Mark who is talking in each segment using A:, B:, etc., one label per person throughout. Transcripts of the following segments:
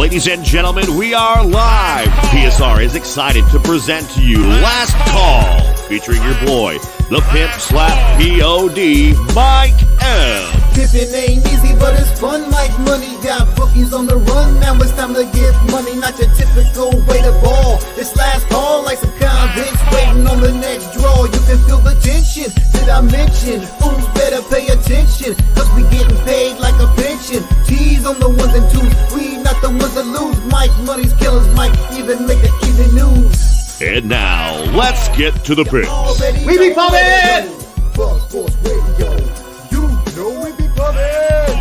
A: Ladies and gentlemen, we are live. PSR is excited to present to you Last Call, featuring your boy, the pimp slap POD, Mike M.
B: Pimpin' ain't easy, but it's fun like money. Got bookies on the run, now it's time to get money. Not your typical way to ball. It's last call like some convicts waiting on the next draw. You can feel the tension, did I mention? Fools better pay attention, cause we getting paid like a pension. T's on the ones and twos, we not the ones that lose. Mike, money's killers, Mike even make the evening news.
A: And now, let's get to the picks.
C: We be pumping!
B: Buzz Force Radio, you know we be pumping!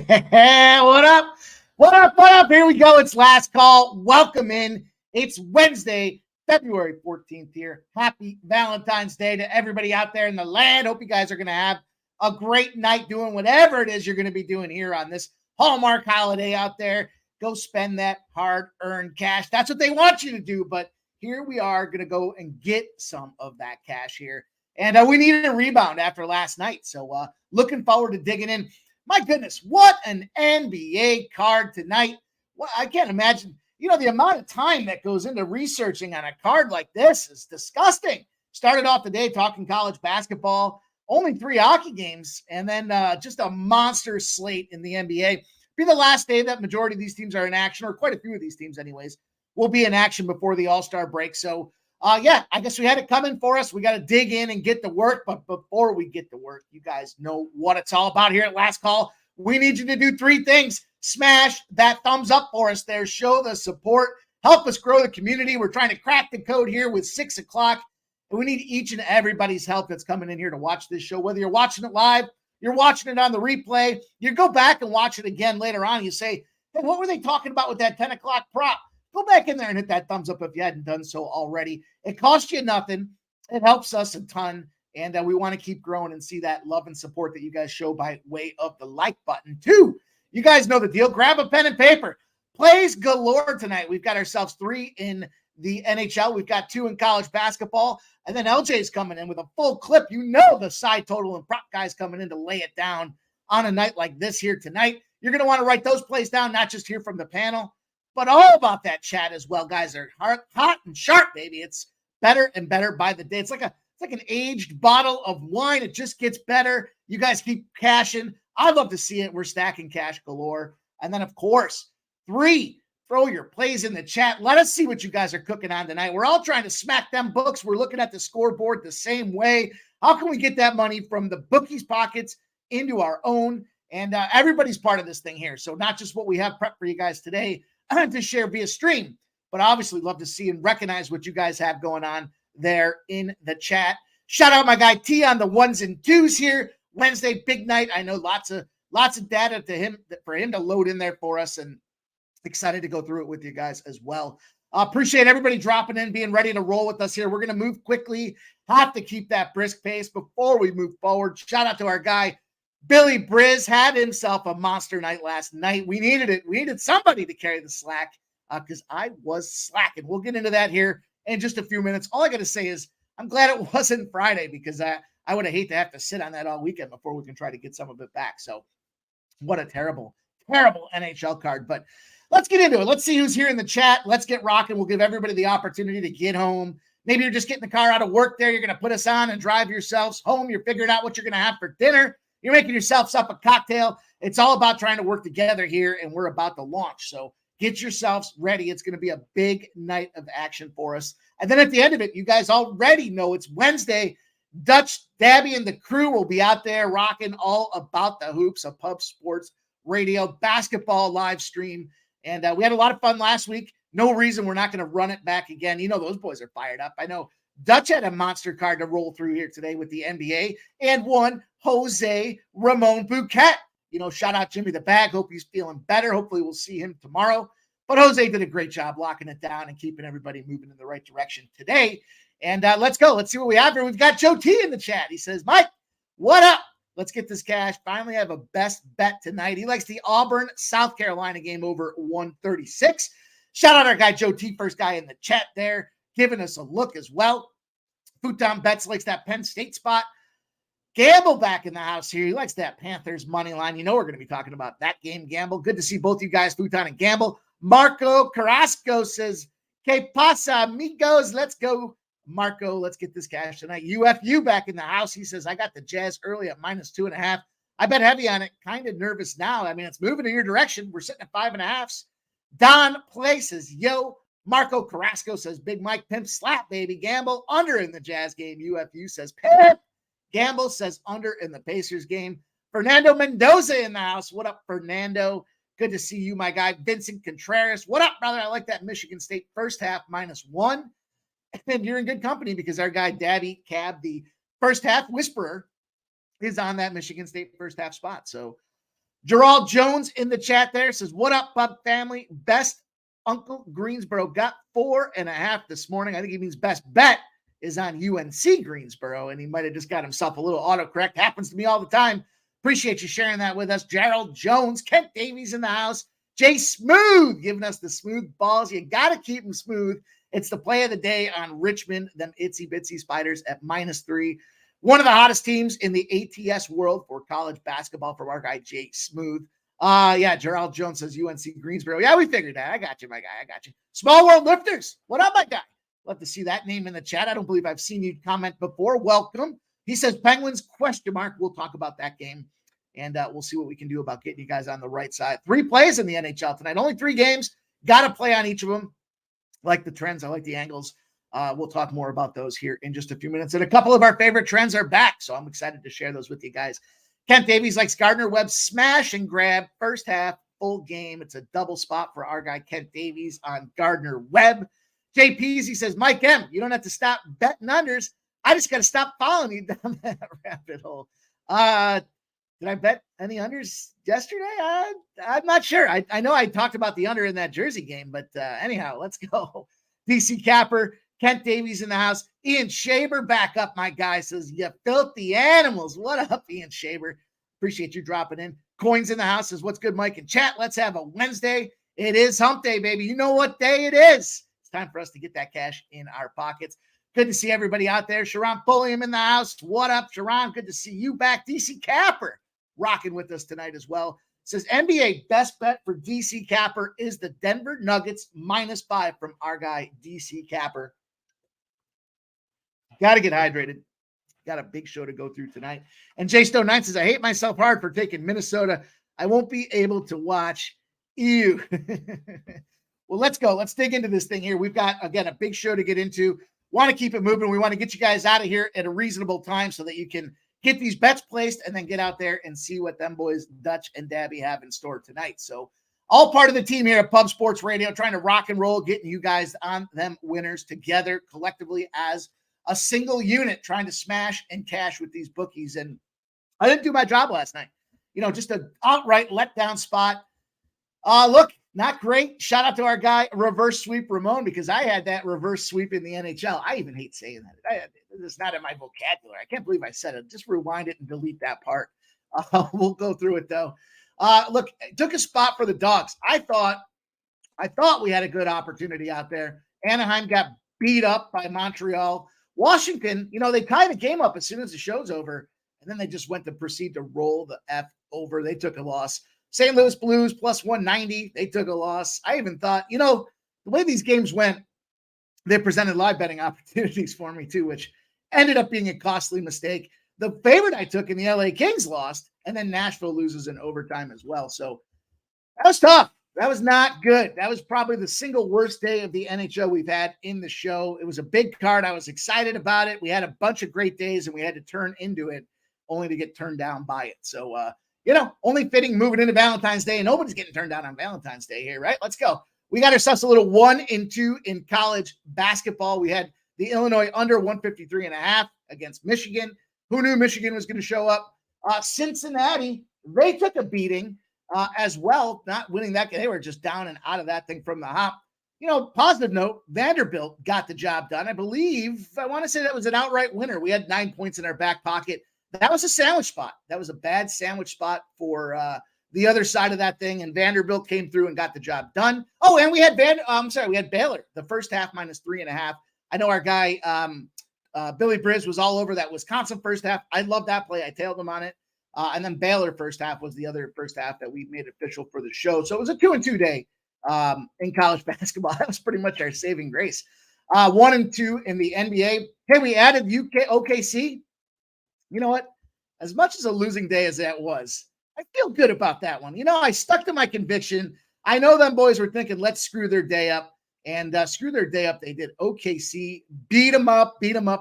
C: What up? What up? What up? Here we go. It's Last Call. Welcome in. It's Wednesday, February 14th here. Happy Valentine's Day to everybody out there in the land. Hope you guys are going to have a great night doing whatever it is you're going to be doing here on this Hallmark holiday out there. Go spend that hard-earned cash. That's what they want you to do, but here we are going to go and get some of that cash here. And we needed a rebound after last night, so looking forward to digging in. My goodness, what an NBA card tonight. Well, I can't imagine, the amount of time that goes into researching on a card like this is disgusting. Started off the day talking college basketball, only 3 hockey games, and then just a monster slate in the NBA. Be the last day that majority of these teams are in action, or quite a few of these teams anyways, will be in action before the All-Star break. So, I guess we had it coming for us. We got to dig in and get to work. But before we get to work, you guys know what it's all about here at Last Call. We need you to do 3 things. Smash that thumbs up for us there. Show the support. Help us grow the community. We're trying to crack the code here with 6 o'clock. And we need each and everybody's help that's coming in here to watch this show. Whether you're watching it live, you're watching it on the replay, you go back and watch it again later on. You say, hey, what were they talking about with that 10 o'clock prop? Go back in there and hit that thumbs up if you hadn't done so already. It costs you nothing. It helps us a ton. And we want to keep growing and see that love and support that you guys show by way of the like button too. You guys know the deal. Grab a pen and paper. Plays galore tonight. We've got ourselves 3 in the NHL. We've got 2 in college basketball. And then LJ's coming in with a full clip. The side total and prop guys coming in to lay it down on a night like this here tonight. You're going to want to write those plays down, not just hear from the panel, but all about that chat as well. Guys are hot and sharp, baby. It's better and better by the day. It's like an aged bottle of wine. It just gets better. You guys keep cashing. I love to see it. We're stacking cash galore. And then, of course, 3, throw your plays in the chat. Let us see what you guys are cooking on tonight. We're all trying to smack them books. We're looking at the scoreboard the same way. How can we get that money from the bookies' pockets into our own? And everybody's part of this thing here. So not just what we have prepped for you guys today to share via stream, but obviously love to see and recognize what you guys have going on there in the chat. Shout out my guy T on the 1s and 2s here. Wednesday, big night. I know lots of data for him to load in there for us, and excited to go through it with you guys as well. Appreciate everybody dropping in, being ready to roll with us here. We're going to move quickly. Have to keep that brisk pace before we move forward. Shout out to our guy Billy Briz. Had himself a monster night last night. We needed it. We needed somebody to carry the slack because I was slacking. We'll get into that here in just a few minutes. All I got to say is I'm glad it wasn't Friday, because I would have hate to have to sit on that all weekend before we can try to get some of it back. So what a terrible NHL card. But let's get into it. Let's see who's here in the chat. Let's get rocking. We'll give everybody the opportunity to get home. Maybe you're just getting the car out of work there. You're going to put us on and drive yourselves home. You're figuring out what you're going to have for dinner. You're making yourselves up a cocktail. It's all about trying to work together here, and we're about to launch. So get yourselves ready. It's going to be a big night of action for us. And then at the end of it, you guys already know it's Wednesday. Dutch, Dabby, and the crew will be out there rocking all about the hoops, a Pub Sports Radio basketball live stream. And we had a lot of fun last week. No reason we're not going to run it back again. Those boys are fired up. I know Dutch had a monster card to roll through here today with the NBA, and one Jose Ramon Bouquet. Shout out Jimmy the Bag. Hope he's feeling better. Hopefully we'll see him tomorrow. But Jose did a great job locking it down and keeping everybody moving in the right direction today. And let's go. Let's see what we have here. We've got Joe T in the chat. He says, Mike, what up? Let's get this cash. Finally have a best bet tonight. He likes the Auburn, South Carolina game over 136. Shout out our guy Joe T, first guy in the chat there, giving us a look as well. Futon Bets likes that Penn State spot. Gamble back in the house here. He likes that Panthers money line. You know we're going to be talking about that game, Gamble. Good to see both you guys, Futon and Gamble. Marco Carrasco says, "Que pasa, amigos? Let's go, Marco. Let's get this cash tonight." UFU back in the house. He says, "I got the Jazz early at -2.5. I bet heavy on it. Kind of nervous now. I mean, it's moving in your direction. We're sitting at 5.5s." Don Play says, "Yo." Marco Carrasco says, "Big Mike Pimp slap, baby." Gamble under in the Jazz game. UFU says, "Pimp." Gamble says under in the Pacers game. Fernando Mendoza in the house. What up, Fernando? Good to see you, my guy. Vincent Contreras. What up, brother? I like that Michigan State first half -1. And you're in good company because our guy, Dabby Cab, the first half whisperer, is on that Michigan State first half spot. So Gerald Jones in the chat there says, "What up, Bub family? Best Uncle Greensboro got 4.5 this morning." I think he means best bet is on UNC Greensboro, and he might have just got himself a little autocorrect. Happens to me all the time. Appreciate you sharing that with us. Gerald Jones, Kent Davies in the house. Jay Smooth giving us the smooth balls. You got to keep them smooth. It's the play of the day on Richmond, them itsy bitsy Spiders at -3. One of the hottest teams in the ATS world for college basketball from our guy, Jay Smooth. Yeah, Gerald Jones says UNC Greensboro. Yeah, we figured that. I got you, my guy. I got you. Small World Lifters. What up, my guy? Love to see that name in the chat. I don't believe I've seen you comment before. Welcome. He says Penguins ? We'll talk about that game, and we'll see what we can do about getting you guys on the right side. 3 plays in the NHL tonight. Only 3 games. Got to play on each of them. I like the trends. I like the angles. We'll talk more about those here in just a few minutes. And a couple of our favorite trends are back, so I'm excited to share those with you guys. Kent Davies likes Gardner Webb smash and grab first half, full game. It's a double spot for our guy Kent Davies on Gardner Webb. JP's, he says, "Mike M, you don't have to stop betting unders. I just got to stop following you down that rabbit hole." Did I bet any unders yesterday? I'm not sure. I know I talked about the under in that Jersey game, but anyhow, let's go. DC Capper, Kent Davies in the house. Ian Shaber back up, my guy, says, "You filthy animals." What up, Ian Shaber? Appreciate you dropping in. Coins in the house says, "What's good, Mike?" And chat, let's have a Wednesday. It is hump day, baby. You know what day it is. It's time for us to get that cash in our pockets. Good to see everybody out there. Sharon Pulliam in the house. What up, Sharon? Good to see you back. DC Capper rocking with us tonight as well. Says NBA best bet for DC Capper is the Denver Nuggets -5 from our guy, DC Capper. Got to get hydrated. Got a big show to go through tonight. And Jay Stone 9 says, "I hate myself hard for taking Minnesota. I won't be able to watch." Ew. Well, let's go. Let's dig into this thing here. We've got, again, a big show to get into. Want to keep it moving. We want to get you guys out of here at a reasonable time so that you can get these bets placed and then get out there and see what them boys, Dutch and Dabby, have in store tonight. So all part of the team here at Pub Sports Radio, trying to rock and roll, getting you guys on them winners together collectively as a single unit, trying to smash and cash with these bookies. And I didn't do my job last night. Just an outright letdown spot. Look, not great. Shout out to our guy, Reverse Sweep Ramon, because I had that reverse sweep in the NHL. I even hate saying that. It's not in my vocabulary. I can't believe I said it. Just rewind it and delete that part. We'll go through it, though. Look, it took a spot for the Dogs. I thought we had a good opportunity out there. Anaheim got beat up by Montreal. Washington, they tied the game up as soon as the show's over, and then they just went to proceed to roll the F over. They took a loss. St. Louis Blues +190. They took a loss. I even thought, the way these games went, they presented live betting opportunities for me too, which ended up being a costly mistake. The favorite I took in the LA Kings lost, and then Nashville loses in overtime as well. So that was tough. That was not good. That was probably the single worst day of the NHL we've had in the show. It was a big card. I was excited about it. We had a bunch of great days, and we had to turn into it only to get turned down by it. So, only fitting moving into Valentine's Day, and nobody's getting turned down on Valentine's Day here, right? Let's go. We got ourselves a little 1-2 in college basketball. We had the Illinois under 153.5 against Michigan. Who knew Michigan was going to show up? Cincinnati, they took a beating as well, not winning that game. They were just down and out of that thing from the hop. Positive note, Vanderbilt got the job done. I want to say that was an outright winner. We had 9 points in our back pocket. That was a sandwich spot. That was a bad sandwich spot for the other side of that thing, and Vanderbilt came through and got the job done. Oh, and we had we had Baylor, the first half -3.5. I know our guy Billy Briz was all over that Wisconsin first half. I love that play. I tailed him on it. And then Baylor first half was the other first half that we made official for the show. So it was a 2-2 day in college basketball. That was pretty much our saving grace. 1-2 in the NBA. Hey, we added OKC. You know what? As much as a losing day as that was, I feel good about that one. I stuck to my conviction. I know them boys were thinking, let's screw their day up. And screw their day up. They did. OKC beat them up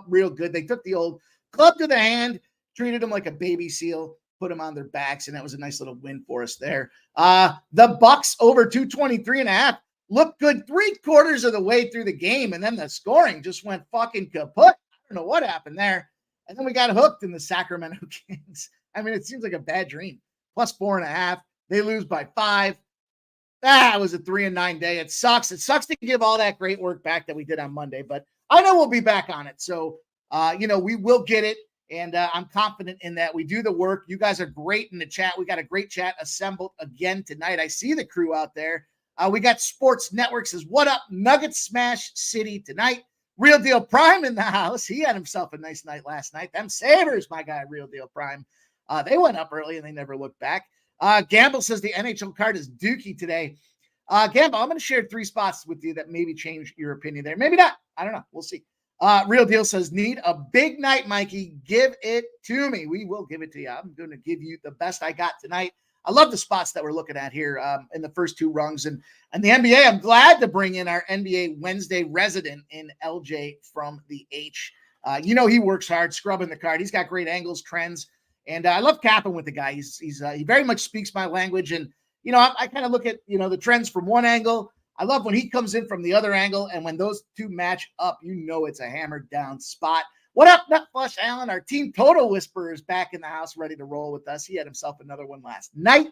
C: real good. They took the old club to the hand, treated them like a baby seal, put them on their backs, and that was a nice little win for us there. The Bucks over 223.5 looked good 3/4 of the way through the game, and then the scoring just went fucking kaput. I don't know what happened there. And then we got hooked in the Sacramento Kings. I mean, it seems like a bad dream. Plus 4.5. They lose by 5. That was a 3-9 day. It sucks. It sucks to give all that great work back that we did on Monday, but I know we'll be back on it. So, we will get it. And I'm confident in that. We do the work. You guys are great in the chat. We got a great chat assembled again tonight. I see the crew out there. We got Sports Network says, what up? Nuggets smash City tonight. Real Deal Prime in the house. He had himself a nice night last night. Them Sabres, my guy, Real Deal Prime. They went up early and they never looked back. Gamble says the NHL card is dookie today. Gamble, I'm going to share 3 spots with you that maybe change your opinion there. Maybe not. I don't know. We'll see. Real Deal says, need a big night, Mikey. Give it to me. We will give it to you. I'm going to give you the best I got tonight. I love the spots that we're looking at here in the first 2 rungs. And the NBA, I'm glad to bring in our NBA Wednesday resident in LJ from the H. He works hard, scrubbing the card. He's got great angles, trends. And I love capping with the guy. He very much speaks my language. And, I kind of look at, the trends from one angle. I love when he comes in from the other angle. And when those 2 match up, it's a hammered down spot. What up, Nut Flush Allen? Our team total whisperer is back in the house, ready to roll with us. He had himself another one last night.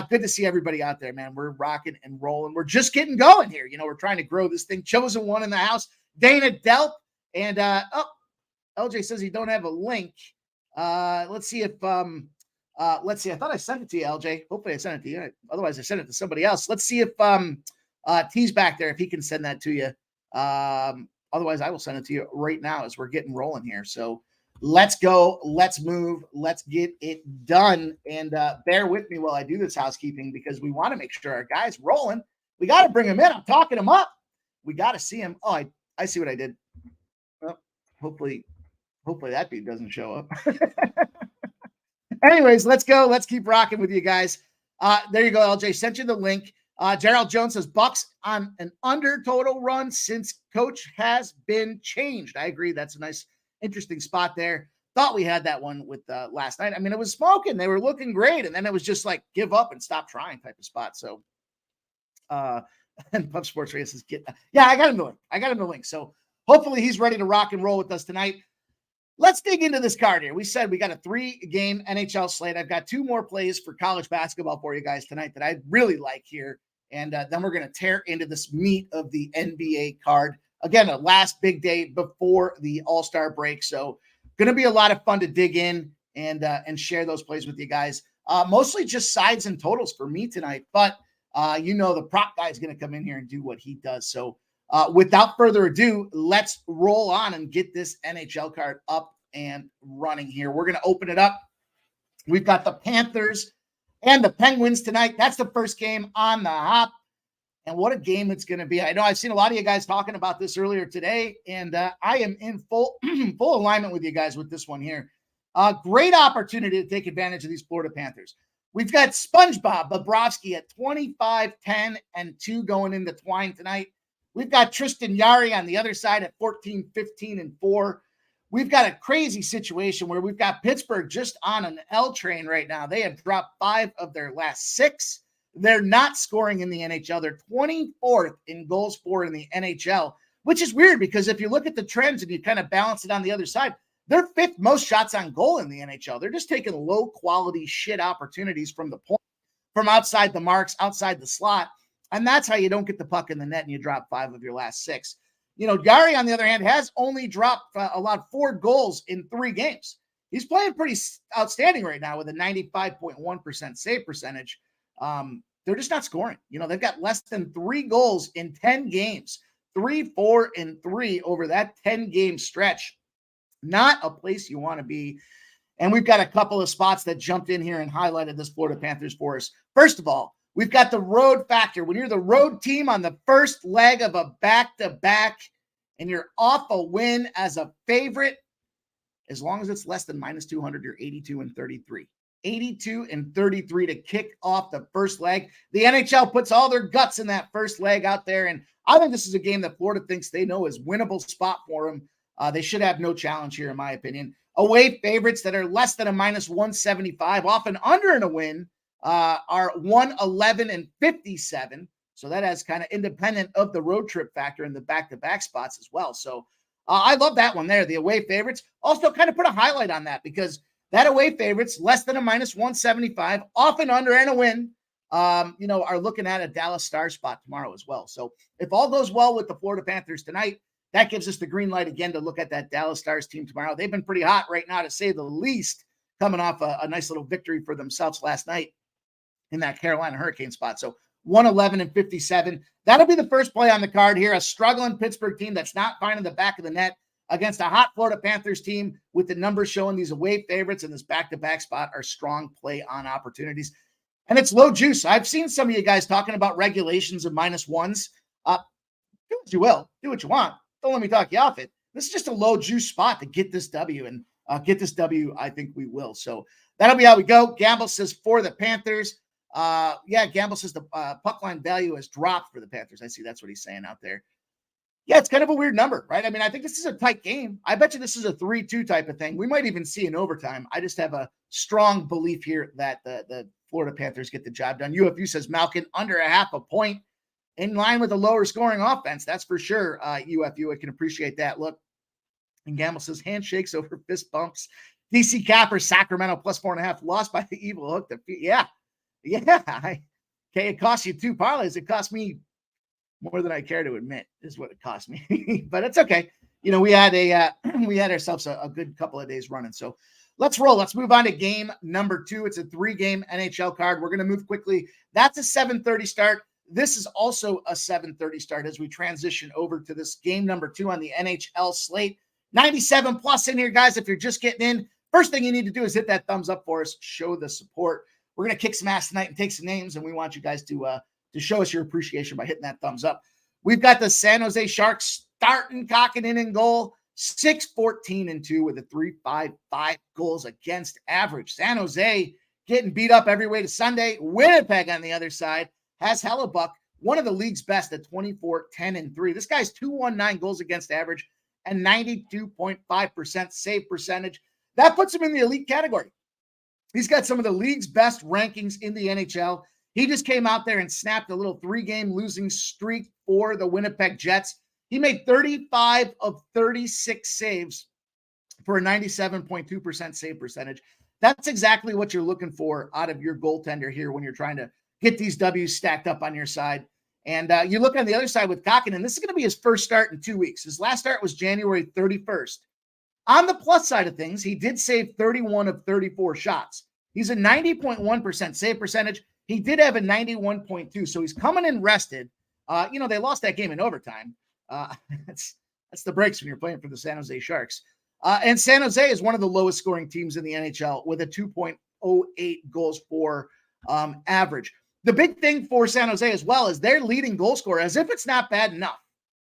C: Good to see everybody out there, man. We're rocking and rolling. We're just getting going here. We're trying to grow this thing. Chosen One in the house. Dana Delp. And, LJ says he don't have a link. Let's see. I thought I sent it to you, LJ. Hopefully I sent it to you. Otherwise I sent it to somebody else. Let's see if T's back there, if he can send that to you. Otherwise I will send it to you right now as we're getting rolling here. So let's go. Let's move. Let's get it done. And bear with me while I do this housekeeping, because we want to make sure our guy's rolling. We got to bring him in. I'm talking him up. We got to see him. Oh, I see what I did. Well, hopefully that dude doesn't show up. Anyways, let's go. Let's keep rocking with you guys. There you go, LJ. Sent you the link. Gerald Jones says Bucks on an under total run since coach has been changed. I agree. That's a nice, interesting spot there. Thought we had that one with last night. I mean, it was smoking. They were looking great. And then it was just like give up and stop trying type of spot. So, and Pub Sports Radio says, I got him the link. So hopefully he's ready to rock and roll with us tonight. Let's dig into this card here. We said we got a 3-game NHL slate. I've got 2 more plays for college basketball for you guys tonight that I really like here. And then we're going to tear into this meat of the NBA card. Again, the last big day before the All-Star break. So going to be a lot of fun to dig in and share those plays with you guys. Mostly just sides and totals for me tonight. But, the prop guy is going to come in here and do what he does. So without further ado, let's roll on and get this NHL card up and running here. We're going to open it up. We've got the Panthers and the Penguins tonight. That's the first game on the hop. And what a game it's going to be. I know I've seen a lot of you guys talking about this earlier today, and I am in full alignment with you guys with this one here. Great opportunity to take advantage of these Florida Panthers. We've got SpongeBob Bobrovsky at 25, 10, and 2 going into Twine tonight. We've got Tristan Yari on the other side at 14, 15, and 4. We've got a crazy situation where we've got Pittsburgh just on an L train right now. They have dropped 5 of their last 6. They're not scoring in the NHL. They're 24th in goals for in the NHL, which is weird because if you look at the trends and you kind of balance it on the other side, they're 5th most shots on goal in the NHL. They're just taking low quality shit opportunities from the point, from outside the marks, outside the slot. And that's how you don't get the puck in the net and you drop 5 of your last 6. Yari, on the other hand, has only dropped allowed 4 goals in 3 games. He's playing pretty outstanding right now with a 95.1% save percentage. They're just not scoring. They've got less than 3 goals in 10 games, 3, 4, and 3 over that 10-game stretch. Not a place you want to be. And we've got a couple of spots that jumped in here and highlighted this Florida Panthers for us. First of all, we've got the road factor. When you're the road team on the first leg of a back-to-back and you're off a win as a favorite, as long as it's less than minus 200, you're 82-33. 82-33 to kick off the first leg. The NHL puts all their guts in that first leg out there, and I think this is a game that Florida thinks they know is winnable spot for them. They should have no challenge here, in my opinion. Away favorites that are less than a minus 175, often under in a win, are 111-57. So that has kind of independent of the road trip factor in the back-to-back spots as well. So I love that one there. The away favorites also kind of put a highlight on that because that away favorites less than a minus 175, often under and a win, are looking at a Dallas Stars spot tomorrow as well. So if all goes well with the Florida Panthers tonight, that gives us the green light again to look at that Dallas Stars team tomorrow. They've been pretty hot right now, to say the least, coming off a nice little victory for themselves last night in that Carolina Hurricane spot. So 111-57. That'll be the first play on the card here. A struggling Pittsburgh team that's not finding the back of the net against a hot Florida Panthers team with the numbers showing these away favorites in this back-to-back spot are strong play on opportunities. And it's low juice. I've seen some of you guys talking about regulations of minus ones. Do what you will. Do what you want. Don't let me talk you off it. This is just a low juice spot to get this W, and get this W, I think we will. So that'll be how we go. Gamble says for the Panthers. Gamble says the puck line value has dropped for the Panthers. I see that's what he's saying out there. Yeah, it's kind of a weird number, right? I mean, I think this is a tight game. I bet you this is a 3-2 type of thing. We might even see an overtime. I just have a strong belief here that the Florida Panthers get the job done. UFU says Malkin under a half a point, in line with a lower scoring offense. That's for sure. UFU, I can appreciate that. Look, and Gamble says handshakes over fist bumps. DC Capper, Sacramento plus 4.5, lost by the evil hook. Yeah. Okay, it cost you 2 parlays. It cost me more than I care to admit is what it cost me, but it's okay. We had ourselves a good couple of days running. So let's roll. Let's move on to game number 2. It's a 3-game NHL card. We're going to move quickly. That's a 7:30 start. This is also a 7:30 start as we transition over to this game number 2 on the NHL slate. 97 plus in here, guys. If you're just getting in, first thing you need to do is hit that thumbs up for us. Show the support. We're going to kick some ass tonight and take some names, and we want you guys to show us your appreciation by hitting that thumbs up. We've got the San Jose Sharks starting cocking in goal, 6-14-2 with a 3.55 goals against average. San Jose getting beat up every way to Sunday. Winnipeg on the other side has Hellebuck, one of the league's best at 24-10-3. This guy's 219 goals against average and 92.5% save percentage. That puts him in the elite category. He's got some of the league's best rankings in the NHL. He just came out there and snapped a little 3-game losing streak for the Winnipeg Jets. He made 35 of 36 saves for a 97.2% save percentage. That's exactly what you're looking for out of your goaltender here when you're trying to get these W's stacked up on your side. And you look on the other side with Kakkonen. This is going to be his first start in 2 weeks. His last start was January 31st. On the plus side of things, he did save 31 of 34 shots. He's a 90.1% save percentage. He did have a 91.2, so he's coming in rested. They lost that game in overtime. That's the breaks when you're playing for the San Jose Sharks. And San Jose is one of the lowest scoring teams in the NHL with a 2.08 goals for average. The big thing for San Jose as well is their leading goal scorer, as if it's not bad enough,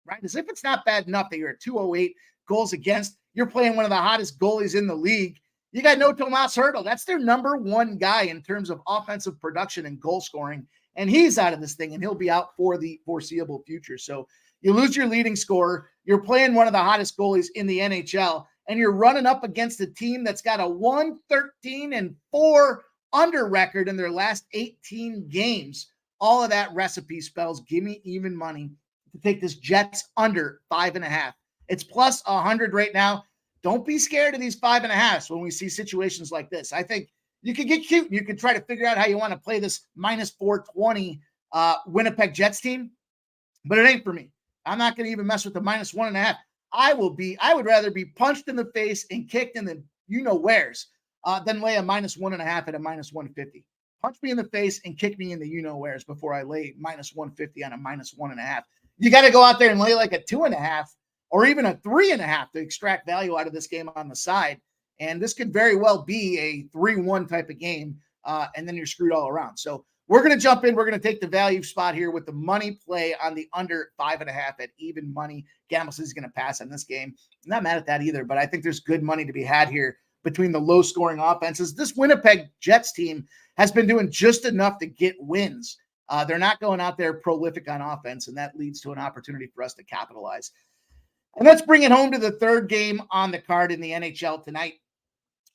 C: right? As if it's not bad enough that you're at 208 goals against. You're playing one of the hottest goalies in the league. You got no Tomas Hertl. That's their number one guy in terms of offensive production and goal scoring. And he's out of this thing, and he'll be out for the foreseeable future. So you lose your leading scorer. You're playing one of the hottest goalies in the NHL, and you're running up against a team that's got a 1-13-4 under record in their last 18 games. All of that recipe spells give me even money to take this Jets under 5.5. It's plus 100 right now. Don't be scared of these 5.5s when we see situations like this. I think you could get cute and you could try to figure out how you want to play this minus 420 Winnipeg Jets team, but it ain't for me. I'm not going to even mess with the minus 1.5. I would rather be punched in the face and kicked in the you-know-wheres than lay a minus 1.5 at a minus 150. Punch me in the face and kick me in the you-know-wheres before I lay minus 150 on a minus 1.5. You got to go out there and lay like a 2.5 or even a 3.5 to extract value out of this game on the side. And this could very well be a 3-1 type of game. And then you're screwed all around. So we're going to jump in. We're going to take the value spot here with the money play on the under 5.5 at even money. Gamble says he's going to pass on this game. I'm not mad at that either, but I think there's good money to be had here between the low scoring offenses. This Winnipeg Jets team has been doing just enough to get wins. They're not going out there prolific on offense, and that leads to an opportunity for us to capitalize. And let's bring it home to the third game on the card in the NHL tonight.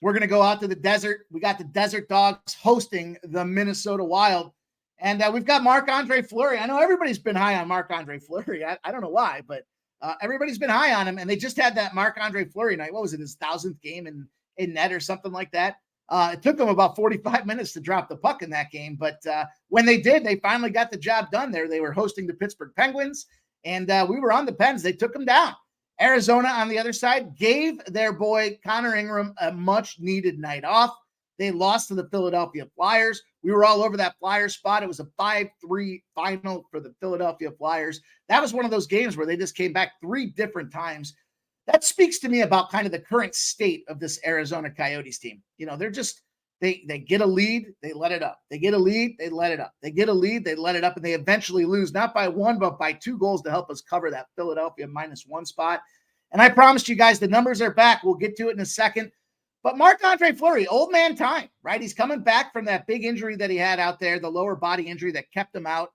C: We're going to go out to the desert. We got the Desert Dogs hosting the Minnesota Wild. And we've got Marc-Andre Fleury. I know everybody's been high on Marc-Andre Fleury. I don't know why, but everybody's been high on him. And they just had that Marc-Andre Fleury night. What was it, his 1,000th game in net or something like that? It took them about 45 minutes to drop the puck in that game. But when they did, they finally got the job done there. They were hosting the Pittsburgh Penguins. And we were on the Pens. They took them down. Arizona, on the other side, gave their boy Connor Ingram a much-needed night off. They lost to the Philadelphia Flyers. We were all over that Flyers spot. It was a 5-3 final for the Philadelphia Flyers. That was one of those games where they just came back 3 different times. That speaks to me about kind of the current state of this Arizona Coyotes team. You know, they're just, they get a lead, they let it up. They get a lead, they let it up. They get a lead, they let it up, and they eventually lose, not by 1, but by 2 goals to help us cover that Philadelphia -1 spot. And I promised you guys the numbers are back. We'll get to it in a second. But Marc-Andre Fleury, old man time, right? He's coming back from that big injury that he had out there, the lower body injury that kept him out.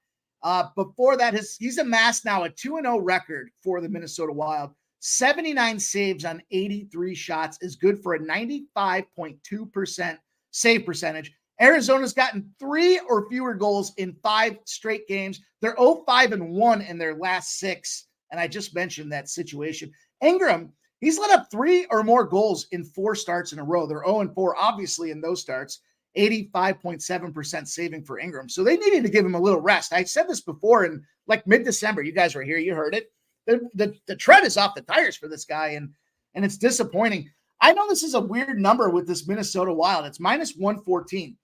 C: Before that, he's amassed now a 2-0 record for the Minnesota Wild. 79 saves on 83 shots is good for a 95.2% save percentage. Arizona's gotten 3 or fewer goals in 5 straight games. They're 0-5-1 in their last 6. And I just mentioned that situation. Ingram, he's let up 3 or more goals in 4 starts in a row. They're 0-4, obviously, in those starts. 85.7% saving for Ingram. So they needed to give him a little rest. I said this before in like mid-December. You guys were here. You heard it. The tread is off the tires for this guy, and it's disappointing. I know this is a weird number with this Minnesota Wild. It's -114,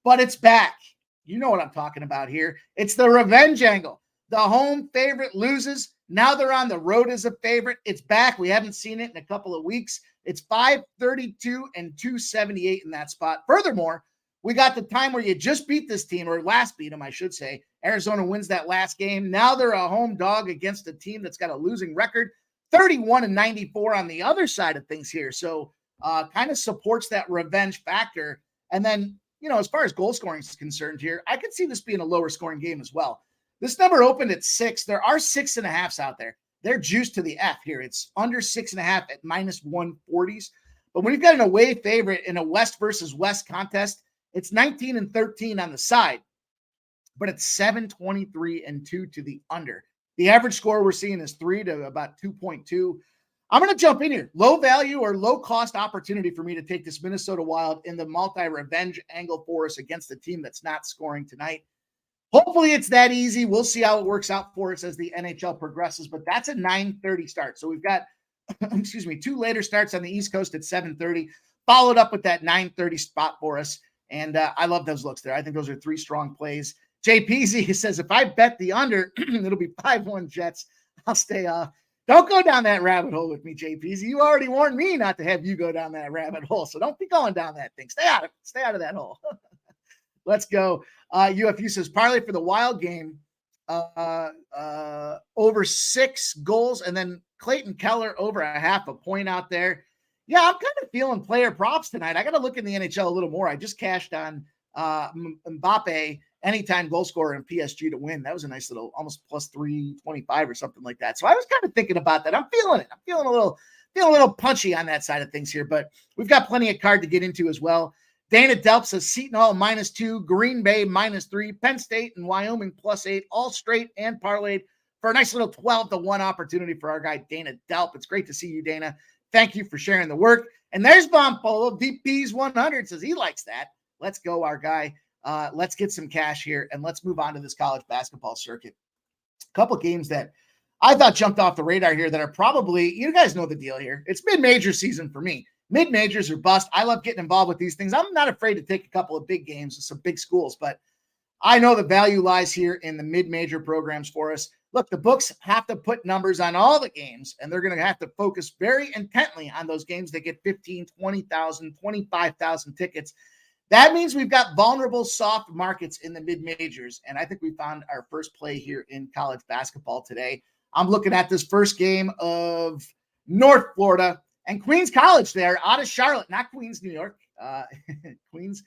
C: but it's back. You know what I'm talking about here. It's the revenge angle. The home favorite loses. Now they're on the road as a favorite. It's back. We haven't seen it in a couple of weeks. It's 532 and 278 in that spot. Furthermore, we got the time where you just beat this team, or last beat them, I should say. Arizona wins that last game. Now they're a home dog against a team that's got a losing record. 31 and 94 on the other side of things here. So kind of supports that revenge factor. And then, you know, as far as goal scoring is concerned here, I could see this being a lower scoring game as well. This number opened at 6. There are 6.5s out there. They're juiced to the F here. It's under 6.5 at -140s. But when you've got an away favorite in a West versus West contest, it's 19 and 13 on the side, but it's 723 and 2 to the under. The average score we're seeing is 3 to about 2.2. I'm going to jump in here. Low value or low cost opportunity for me to take this Minnesota Wild in the multi-revenge angle for us against a team that's not scoring tonight. Hopefully it's that easy. We'll see how it works out for us as the NHL progresses, but that's a 9:30 start. So we've got, 2 later starts on the East Coast at 7:30, followed up with that 9:30 spot for us. And I love those looks there. I think those are 3 strong plays. JPZ says, if I bet the under, it'll be 5-1 Jets. I'll stay off. Don't go down that rabbit hole with me, JPZ. You already warned me not to have you go down that rabbit hole. So don't be going down that thing. Stay out of that hole. Let's go. UFU says parlay for the Wild game. Over 6 goals. And then Clayton Keller over a half a point out there. Yeah, I'm kind of feeling player props tonight. I got to look in the NHL a little more. I just cashed on Mbappe, anytime goal scorer in PSG to win. That was a nice little, almost +325 or something like that. So I was kind of thinking about that. I'm feeling it. I'm feeling a little punchy on that side of things here, but we've got plenty of card to get into as well. Dana Delp says Seton Hall -2, Green Bay -3, Penn State and Wyoming +8, all straight and parlayed for a nice little 12-1 opportunity for our guy, Dana Delp. It's great to see you, Dana. Thank you for sharing the work. And there's Von Polo, DP's 100, says he likes that. Let's go, our guy. Let's get some cash here, and let's move on to this college basketball circuit. A couple games that I thought jumped off the radar here that are probably, you guys know the deal here. It's mid-major season for me. Mid-majors are bust. I love getting involved with these things. I'm not afraid to take a couple of big games with some big schools, but I know the value lies here in the mid-major programs for us. Look, the books have to put numbers on all the games, and they're going to have to focus very intently on those games that get 15, 20,000, 25,000 tickets. That means we've got vulnerable soft markets in the mid-majors, and I think we found our first play here in college basketball today. I'm looking at this first game of North Florida and Queens College there out of Charlotte, not Queens, New York. Queens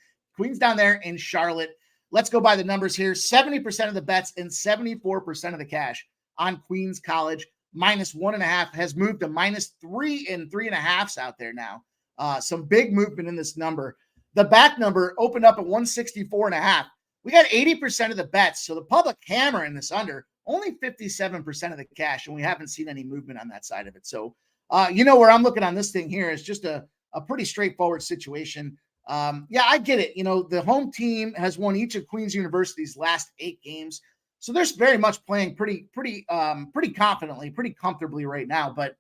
C: down there in Charlotte. Let's go by the numbers here. 70% of the bets and 74% of the cash on Queens College. -1.5 has moved to -3 and 3.5s out there now. Some big movement in this number. The back number opened up at 164.5. We got 80% of the bets. So the public hammering this under, only 57% of the cash, and we haven't seen any movement on that side of it. So, where I'm looking on this thing here is just a pretty straightforward situation. I get it. The home team has won each of Queens University's last 8 games. So they're very much playing pretty confidently, pretty comfortably right now. But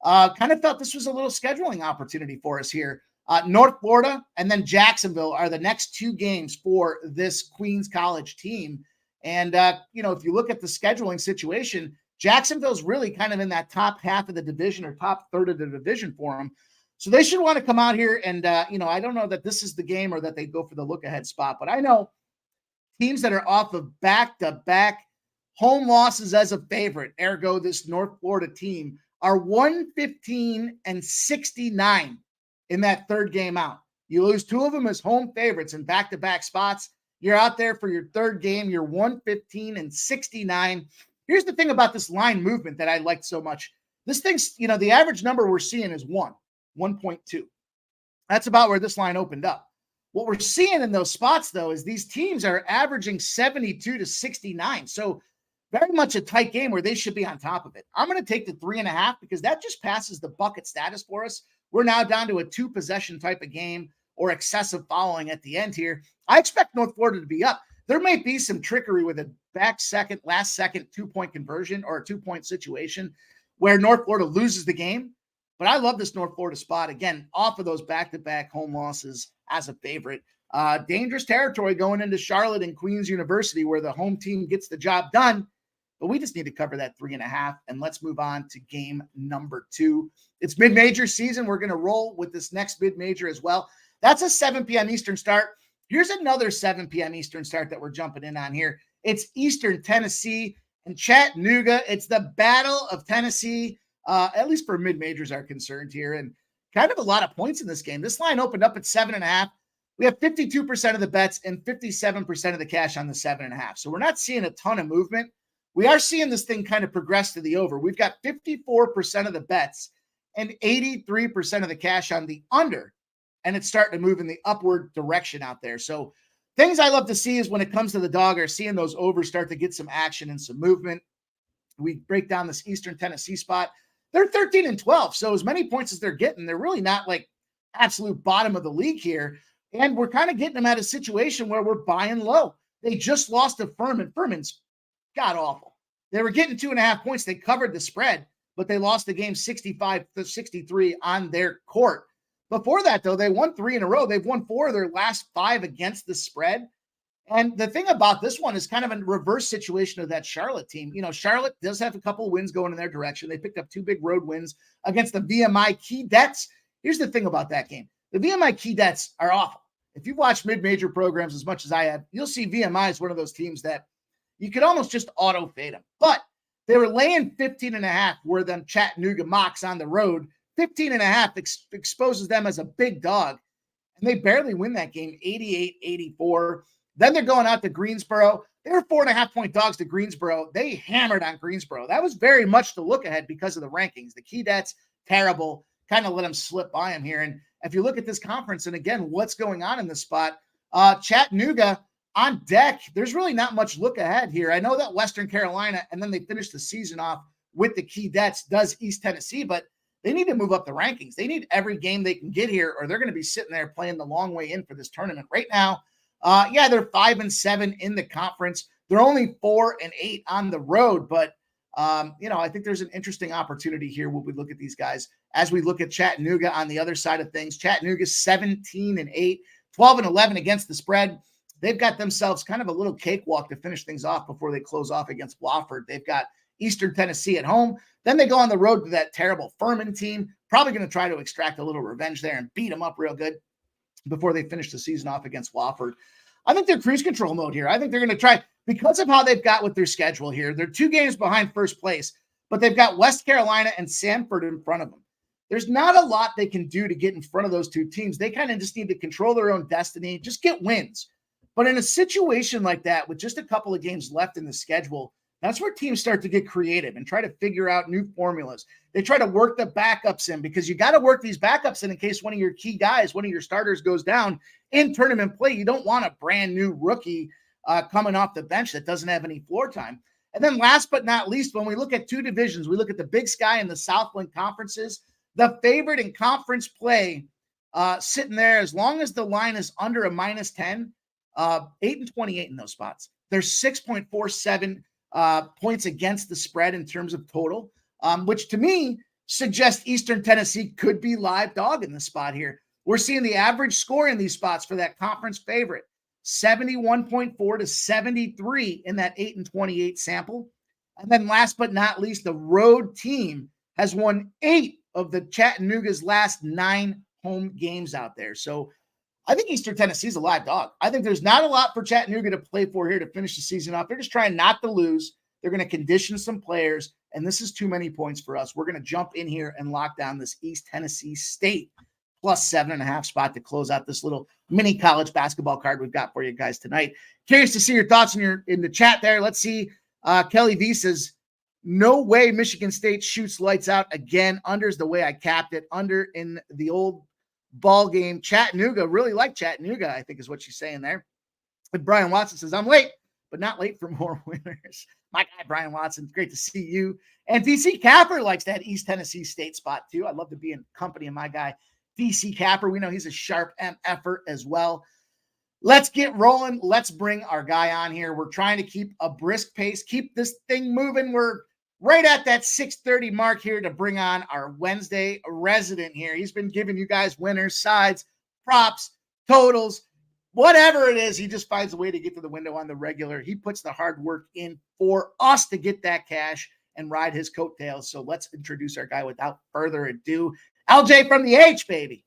C: kind of felt this was a little scheduling opportunity for us here. North Florida and then Jacksonville are the next 2 games for this Queens College team. And, if you look at the scheduling situation, Jacksonville's really kind of in that top half of the division or top third of the division for them. So they should want to come out here and, I don't know that this is the game or that they go for the look-ahead spot, but I know teams that are off of back-to-back home losses as a favorite, ergo this North Florida team, are 115-69 in that third game out. You lose 2 of them as home favorites in back-to-back spots. You're out there for your third game. You're 115-69. Here's the thing about this line movement that I liked so much. This thing's, the average number we're seeing is 1.2. That's about where this line opened up. What we're seeing in those spots, though, is these teams are averaging 72-69. So very much a tight game where they should be on top of it. I'm going to take the 3.5 because that just passes the bucket status for us. We're now down to a 2-possession type of game or excessive following at the end here. I expect North Florida to be up. There might be some trickery with a last second 2-point conversion or a 2-point situation where North Florida loses the game. But I love this North Florida spot. Again, off of those back-to-back home losses as a favorite. Dangerous territory going into Charlotte and Queens University where the home team gets the job done. But we just need to cover that 3.5. And let's move on to game number 2. It's mid-major season. We're going to roll with this next mid-major as well. That's a 7 p.m. Eastern start. Here's another 7 p.m. Eastern start that we're jumping in on here. It's Eastern Tennessee and Chattanooga. It's the Battle of Tennessee. At least for mid-majors are concerned here, and kind of a lot of points in this game. This line opened up at 7.5. We have 52% of the bets and 57% of the cash on the 7.5. So we're not seeing a ton of movement. We are seeing this thing kind of progress to the over. We've got 54% of the bets and 83% of the cash on the under, and it's starting to move in the upward direction out there. So things I love to see is when it comes to the dog are seeing those overs start to get some action and some movement. We break down this Eastern Tennessee spot. They're 13-12. So as many points as they're getting, they're really not like absolute bottom of the league here. And we're kind of getting them at a situation where we're buying low. They just lost to Furman. Furman's god awful. They were getting 2.5 points. They covered the spread, but they lost the game 65-63 on their court. Before that, though, they won 3 in a row. They've won 4 of their last 5 against the spread. And the thing about this one is kind of a reverse situation of that Charlotte team. Charlotte does have a couple of wins going in their direction. They picked up 2 big road wins against the VMI Keydets. Here's the thing about that game. The VMI Keydets are awful. If you watch mid-major programs as much as I have, you'll see VMI is one of those teams that you could almost just auto-fade them. But they were laying 15.5 where them Chattanooga Mocs on the road. 15.5 exposes them as a big dog. And they barely win that game, 88-84. Then they're going out to Greensboro. They were 4.5-point dogs to Greensboro. They hammered on Greensboro. That was very much the look ahead because of the rankings. The Keydets, terrible. Kind of let them slip by them here. And if you look at this conference, and again, what's going on in this spot, Chattanooga on deck, there's really not much look ahead here. I know that Western Carolina, and then they finished the season off with the Keydets, does East Tennessee, but they need to move up the rankings. They need every game they can get here, or they're going to be sitting there playing the long way in for this tournament. Right now, they're 5-7 in the conference. They're only 4-8 on the road, but I think there's an interesting opportunity here when we look at these guys. As we look at Chattanooga on the other side of things, Chattanooga's 17-8, 12-11 against the spread. they've got themselves kind of a little cakewalk to finish things off before they close off against Wofford. They've got Eastern Tennessee at home. Then they go on the road to that terrible Furman team, probably going to try to extract a little revenge there and beat them up real good before they finish the season off against Wofford. I think they're cruise control mode here. I think they're going to try, because of how they've got with their schedule here. They're 2 games behind first place, but they've got West Carolina and Sanford in front of them. There's not a lot they can do to get in front of those 2 teams. They kind of just need to control their own destiny, just get wins. But in a situation like that, with just a couple of games left in the schedule, that's where teams start to get creative and try to figure out new formulas. They try to work the backups in, because you got to work these backups in case one of your key guys, one of your starters goes down in tournament play. You don't want a brand new rookie coming off the bench that doesn't have any floor time. And then last but not least, when we look at 2 divisions, we look at the Big Sky and the Southland conferences. The favorite in conference play sitting there, as long as the line is under a -10, 8-28 in those spots. There's 6.47 points against the spread in terms of total, which to me suggests Eastern Tennessee could be live dog in the spot here. We're seeing the average score in these spots for that conference favorite, 71.4 to 73 in that 8-28 sample. And then last but not least, the road team has won 8 of the Chattanooga's last 9 home games out there. So I think Eastern Tennessee is a live dog. I think there's not a lot for Chattanooga to play for here to finish the season off. They're just trying not to lose. They're going to condition some players, and this is too many points for us. We're going to jump in here and lock down this East Tennessee State plus 7.5 spot to close out this little mini college basketball card we've got for you guys tonight. Curious to see your thoughts in the chat there. Let's see. Kelly V says, no way Michigan State shoots lights out again. Under's the way I capped it. Under in the old ball game. Chattanooga, really like Chattanooga, I think is what she's saying there. But Brian Watson says, I'm late, but not late for more winners. My guy, Brian Watson, great to see you. And DC Capper likes that East Tennessee State spot too. I'd love to be in company of my guy, DC Capper. We know he's a sharp effort as well. Let's get rolling. Let's bring our guy on here. We're trying to keep a brisk pace, keep this thing moving. We're right at that 6:30 mark here to bring on our Wednesday resident here. He's been giving you guys winners, sides, props, totals, whatever it is. He just finds a way to get to the window on the regular. He puts the hard work in for us to get that cash and ride his coattails. So let's introduce our guy without further ado. LJ from the H, baby.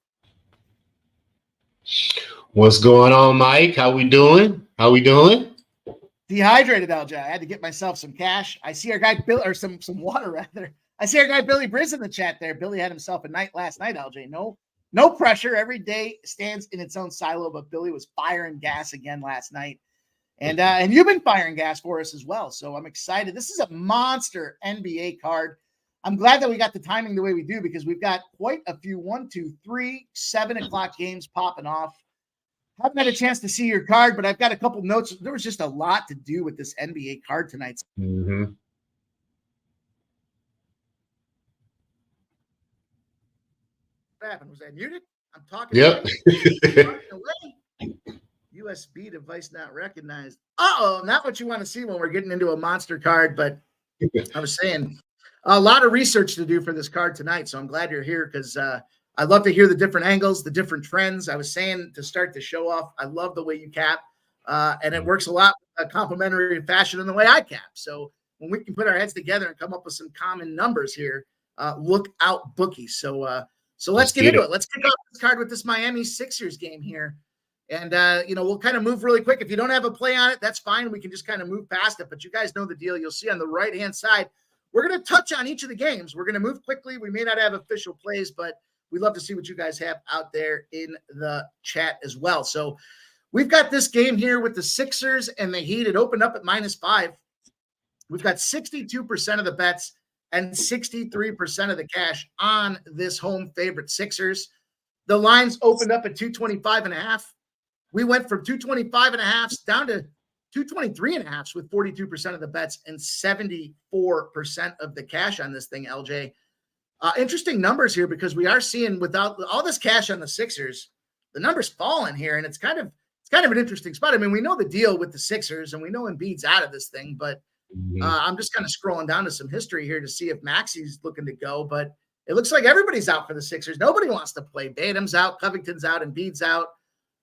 D: What's going on, Mike? How we doing?
C: Dehydrated, LJ. I had to get myself some cash. I see our guy Bill, or some water rather. I see our guy Billy Briz in the chat there. Billy had himself a night last night, LJ. No pressure. Every day stands in its own silo, but Billy was firing gas again last night. And you've been firing gas for us as well. So I'm excited. This is a monster NBA card. I'm glad that we got the timing the way we do, because we've got quite a few 1, 2, 3, 7 o'clock games popping off. Haven't had a chance to see your card, but I've got a couple notes. There was just a lot to do with this NBA card tonight.
D: Mm-hmm.
C: What happened? Was that muted? I'm talking.
D: Yep.
C: USB device not recognized. Uh-oh, not what you want to see when we're getting into a monster card, but I was saying a lot of research to do for this card tonight, so I'm glad you're here, because I love to hear the different angles, the different trends. I was saying to start the show off, I love the way you cap, and it works a lot complementary fashion in the way I cap. So when we can put our heads together and come up with some common numbers here, look out, bookies. So let's get into it. Let's kick off this card with this Miami Sixers game here. And, we'll kind of move really quick. If you don't have a play on it, that's fine. We can just kind of move past it. But you guys know the deal. You'll see on the right-hand side, we're going to touch on each of the games. We're going to move quickly. We may not have official plays, but we'd love to see what you guys have out there in the chat as well. So we've got this game here with the Sixers and the Heat. It opened up at -5. We've got 62% of the bets and 63% of the cash on this home favorite Sixers. The lines opened up at 225.5. We went from 225.5 down to 223.5 with 42% of the bets and 74% of the cash on this thing, LJ. Interesting numbers here, because we are seeing, without all this cash on the Sixers, the numbers falling here, and it's kind of an interesting spot. I mean, we know the deal with the Sixers, and we know Embiid's out of this thing, but I'm just kind of scrolling down to some history here to see if Maxi's looking to go, but it looks like everybody's out for the Sixers. Nobody wants to play. Batum's out, Covington's out, Embiid's out.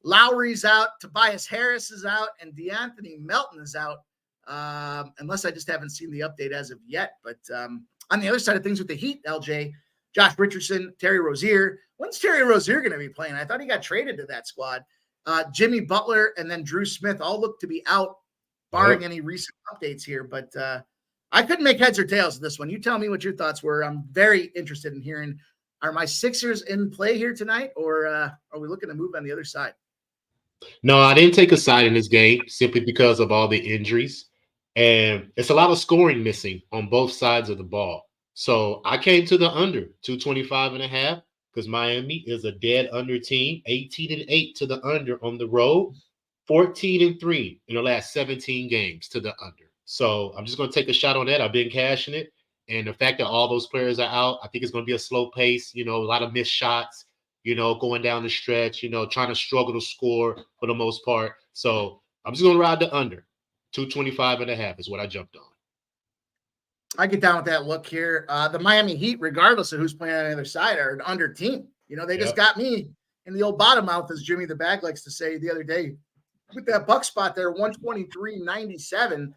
C: Lowry's out, Tobias Harris is out, and DeAnthony Melton is out. Unless I just haven't seen the update as of yet. But on the other side of things with the Heat, LJ, Josh Richardson, Terry Rozier. When's Terry Rozier going to be playing? I thought he got traded to that squad. Jimmy Butler and then Drew Smith all look to be out, barring any recent updates here. But I couldn't make heads or tails of this one. You tell me what your thoughts were. I'm very interested in hearing, are my Sixers in play here tonight, or are we looking to move on the other side?
D: No, I didn't take a side in this game simply because of all the injuries. And it's a lot of scoring missing on both sides of the ball. So I came to the under 225.5 because Miami is a dead under team, 18-8 to the under on the road, 14-3 in the last 17 games to the under. So I'm just going to take a shot on that. I've been cashing it. And the fact that all those players are out, I think it's going to be a slow pace, a lot of missed shots, going down the stretch, trying to struggle to score for the most part. So I'm just going to ride the under. 225.5 is what I jumped on.
C: I get down with that look here. The Miami Heat, regardless of who's playing on the other side, are an under team. They just got me in the old bottom mouth, as Jimmy the Bag likes to say the other day, with that Buck spot there, 123.97.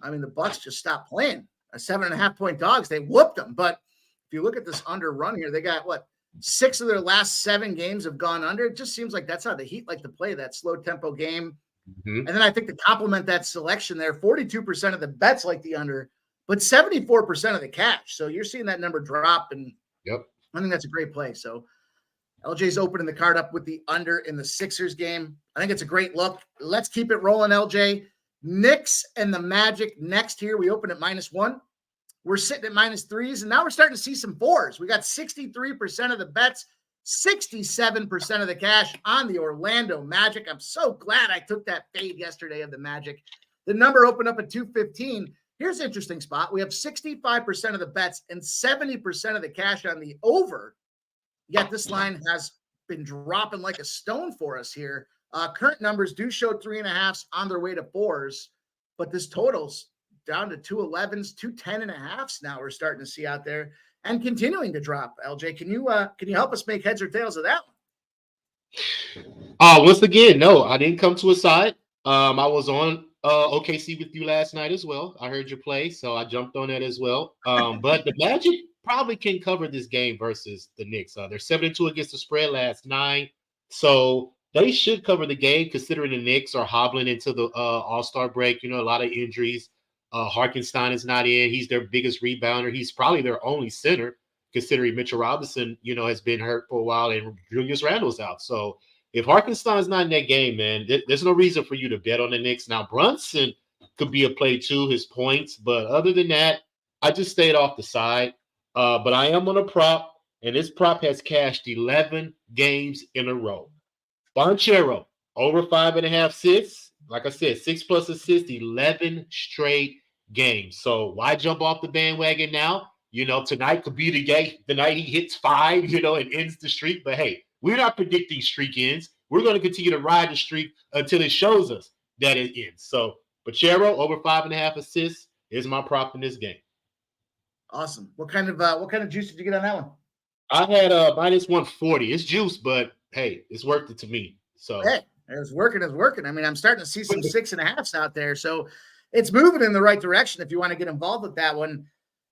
C: I mean, the Bucks just stopped playing. 7.5-point dogs. They whooped them. But if you look at this under run here, they got 6 of their last 7 games have gone under. It just seems like that's how the Heat like to play, that slow tempo game. And then I think to complement that selection there, 42% of the bets like the under, but 74% of the cash. So you're seeing that number drop, and I think that's a great play. So LJ's opening the card up with the under in the Sixers game. I think it's a great look. Let's keep it rolling, LJ. Knicks and the Magic next here. We open at -1. We're sitting at -3s, and now we're starting to see some 4s. We got 63% of the bets, 67% of the cash on the Orlando Magic. I'm so glad I took that fade yesterday of the Magic. The number opened up at 215. Here's an interesting spot. We have 65% of the bets and 70% of the cash on the over. Yet this line has been dropping like a stone for us here. Current numbers do show 3.5s on their way to 4s, but this total's down to 211s, 210.5s now we're starting to see out there and continuing to drop. LJ, can you help us make heads or tails of that one?
D: Once again, no, I didn't come to a side. I was on OKC with you last night as well. I heard your play, so I jumped on that as well. But the Magic probably can cover this game versus the Knicks. They're 7-2 against the spread last 9, so they should cover the game considering the Knicks are hobbling into the All-Star break. A lot of injuries. Hartenstein is not in. He's their biggest rebounder. He's probably their only center, considering Mitchell Robinson, has been hurt for a while, and Julius Randle's out. So if Hartenstein's not in that game, man, there's no reason for you to bet on the Knicks. Now, Brunson could be a play too, his points. But other than that, I just stayed off the side. But I am on a prop, and this prop has cashed 11 games in a row. Banchero, over 5.5 assists. Like I said, 6+ assists, 11 straight games. So why jump off the bandwagon now? Tonight could be the night he hits 5, and ends the streak. But hey, we're not predicting streak ends. We're going to continue to ride the streak until it shows us that it ends. So Banchero, over 5.5 assists, is my prop in this game.
C: Awesome. What kind of juice did you get on that one?
D: I had -140. It's juice, but hey, it's worth it to me. So
C: hey, it's working. I mean, I'm starting to see some 6.5s out there. So it's moving in the right direction if you want to get involved with that one.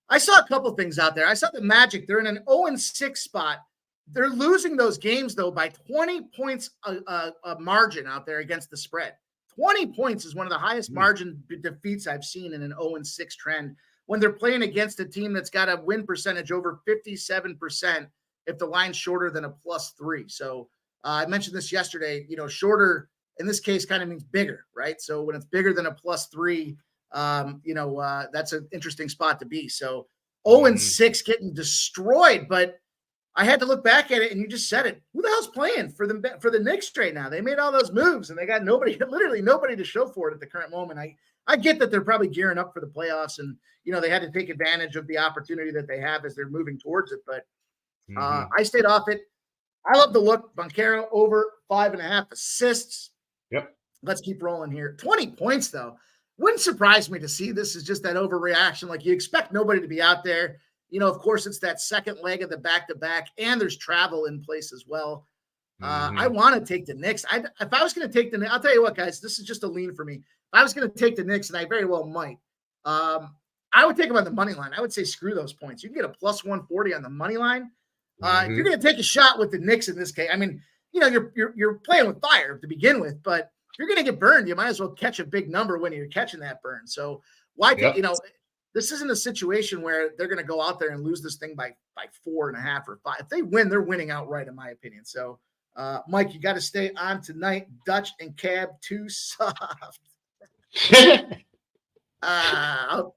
C: I saw a couple things out there. I saw the Magic. They're in an 0-6 spot. They're losing those games, though, by 20 points a margin out there against the spread. 20 points is one of the highest margin defeats I've seen in an 0-6 trend when they're playing against a team that's got a win percentage over 57% if the line's shorter than a +3. So I mentioned this yesterday, shorter in this case kind of means bigger, right? So when it's bigger than a +3, that's an interesting spot to be. So 0-6 getting destroyed, but I had to look back at it, and you just said it. Who the hell's playing for the Knicks right now? They made all those moves, and they got literally nobody to show for it at the current moment. I get that they're probably gearing up for the playoffs, and they had to take advantage of the opportunity that they have as they're moving towards it. But I stayed off it. I love the look. Banchero over 5.5 assists.
D: Yep.
C: Let's keep rolling here. 20 points, though. Wouldn't surprise me to see this is just that overreaction. Like, you expect nobody to be out there. Of course, it's that second leg of the back-to-back, and there's travel in place as well. I want to take the Knicks. If I was going to take the Knicks, I'll tell you what, guys, this is just a lean for me. If I was going to take the Knicks, and I very well might, I would take them on the money line. I would say screw those points. You can get a plus 140 on the money line. If you're going to take a shot with the Knicks in this case, I mean, you're playing with fire to begin with, but if you're going to get burned, you might as well catch a big number when you're catching that burn. So why, this isn't a situation where they're going to go out there and lose this thing by 4.5 or 5. If they win, they're winning outright, in my opinion. So, Mike, you got to stay on tonight. Dutch and Cab too soft. I'm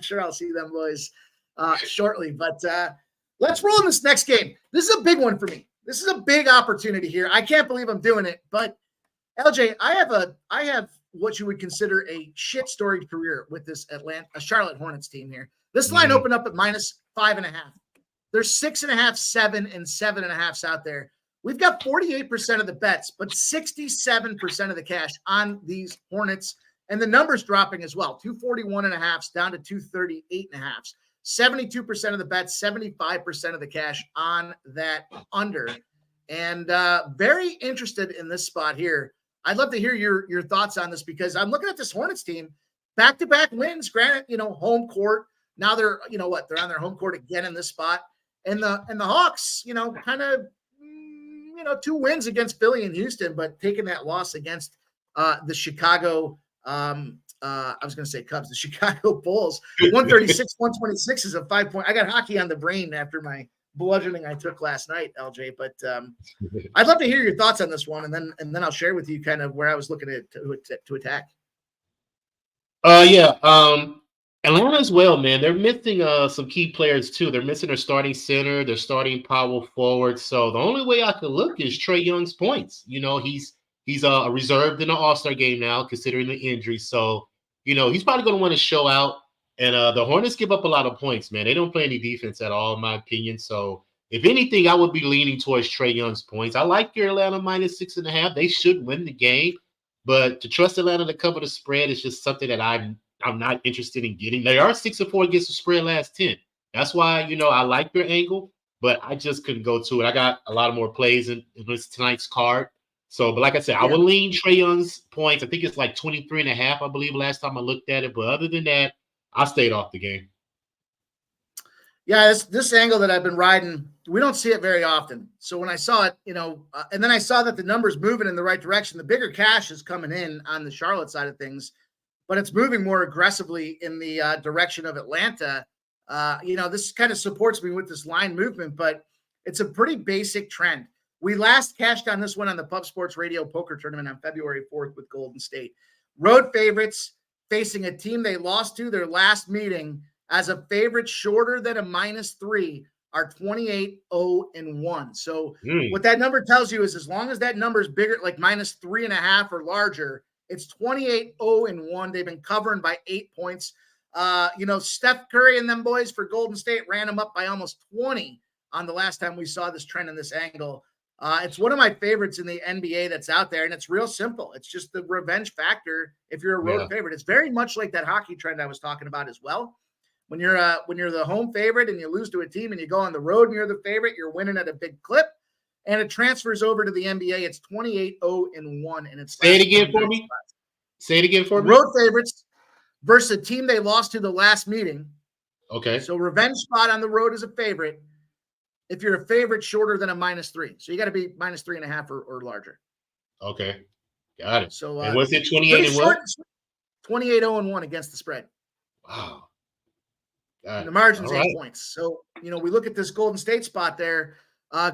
C: sure I'll see them boys shortly. But let's roll in this next game. This is a big one for me. This is a big opportunity here. I can't believe I'm doing it, but LJ, I have what you would consider a shit storied career with this Charlotte Hornets team here. This line opened up at -5.5. There's 6.5, 7, and 7.5s out there. We've got 48% of the bets, but 67% of the cash on these Hornets, and the numbers dropping as well. 241.5s down to 238.5s. 72% of the bets, 75% of the cash on that under. And very interested in this spot here. I'd love to hear your thoughts on this, because I'm looking at this Hornets team, back-to-back wins, granted, home court. Now they're, they're on their home court again in this spot. And the Hawks, kind of, 2 wins against Philly and Houston, but taking that loss against the Chicago, I was going to say Cubs, the Chicago Bulls. 136-126 is a 5-point. I got hockey on the brain after my bludgeoning I took last night, LJ. But I'd love to hear your thoughts on this one, and then I'll share with you kind of where I was looking at to attack.
D: Atlanta as well, man. They're missing some key players too. They're missing their starting center, their starting power forward. So the only way I could look is Trae Young's points. He's a reserved in the All-Star game now, considering the injury. So, he's probably going to want to show out. And the Hornets give up a lot of points, man. They don't play any defense at all, in my opinion. So, if anything, I would be leaning towards Trae Young's points. I like your Atlanta -6.5. They should win the game. But to trust Atlanta to cover the spread is just something that I'm not interested in getting. They are 6-4 against the spread last 10. That's why, I like your angle, but I just couldn't go to it. I got a lot of more plays in this tonight's card. So, but like I said, I would lean Trae Young's points. I think it's like 23.5, I believe, last time I looked at it. But other than that, I stayed off the game.
C: Yeah, this angle that I've been riding, we don't see it very often. So when I saw it, and then I saw that the number's moving in the right direction. The bigger cash is coming in on the Charlotte side of things, but it's moving more aggressively in the direction of Atlanta. This kind of supports me with this line movement, but it's a pretty basic trend. We last cashed on this one on the Pub Sports Radio Poker Tournament on February 4th with Golden State. Road favorites facing a team they lost to their last meeting as a favorite shorter than a -3 are 28-0-1. So what that number tells you is as long as that number is bigger, like -3.5 or larger, it's 28-0-1. They've been covering by 8 points. Steph Curry and them boys for Golden State ran them up by almost 20 on the last time we saw this trend in this angle. It's one of my favorites in the NBA that's out there, and it's real simple. It's just the revenge factor if you're a road favorite. It's very much like that hockey trend I was talking about as well. When you're the home favorite and you lose to a team and you go on the road and you're the favorite, you're winning at a big clip, and it transfers over to the NBA. It's 28-0-1, and it's
D: Say it again for me. Say it again for me.
C: Road favorites versus a team they lost to the last meeting.
D: Okay.
C: So revenge spot on the road is a favorite. If you're a favorite shorter than a -3. So you got to be -3.5 or larger.
D: Okay. Got it.
C: So
D: and was it 28-1?
C: 28-0-1 against the spread.
D: Wow.
C: And the margin's 8 points. So, we look at this Golden State spot there.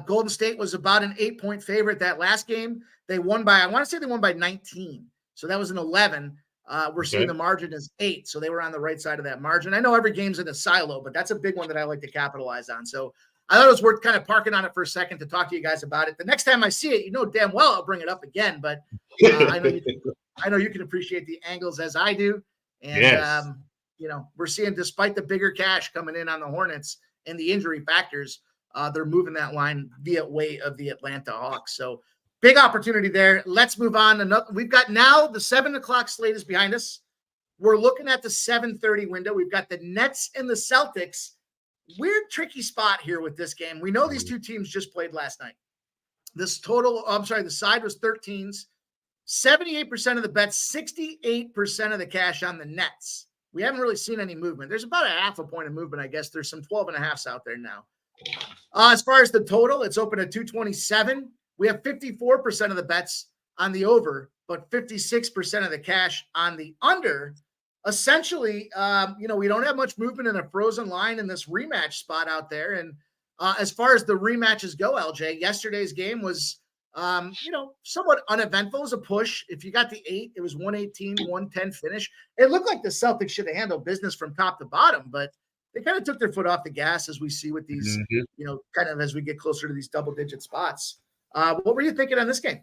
C: Golden State was about an 8-point favorite that last game. They won by, I want to say they won by 19. So that was an 11. We're seeing the margin is 8. So they were on the right side of that margin. I know every game's in a silo, but that's a big one that I like to capitalize on. So I thought it was worth kind of parking on it for a second to talk to you guys about it. The next time I see it, damn well I'll bring it up again. But I know you can appreciate the angles as I do. And, we're seeing, despite the bigger cash coming in on the Hornets and the injury factors, they're moving that line via way of the Atlanta Hawks. So big opportunity there. Let's move on. We've got now the 7 o'clock slate is behind us. We're looking at the 7:30 window. We've got the Nets and the Celtics. Weird, tricky spot here with this game. We know these two teams just played last night. This total, I'm sorry, the side was 13s. 78% of the bets, 68% of the cash on the Nets. We haven't really seen any movement. There's about a half a point of movement, I guess. There's some 12.5s out there now. As far as the total, it's open at 227. We have 54% of the bets on the over, but 56% of the cash on the under. Essentially, we don't have much movement in a frozen line in this rematch spot out there. And as far as the rematches go, LJ, yesterday's game was, somewhat uneventful. It was a push. If you got the 8, it was 118, 110 finish. It looked like the Celtics should have handled business from top to bottom, but they kind of took their foot off the gas as we see with these, kind of as we get closer to these double-digit spots. What were you thinking on this game?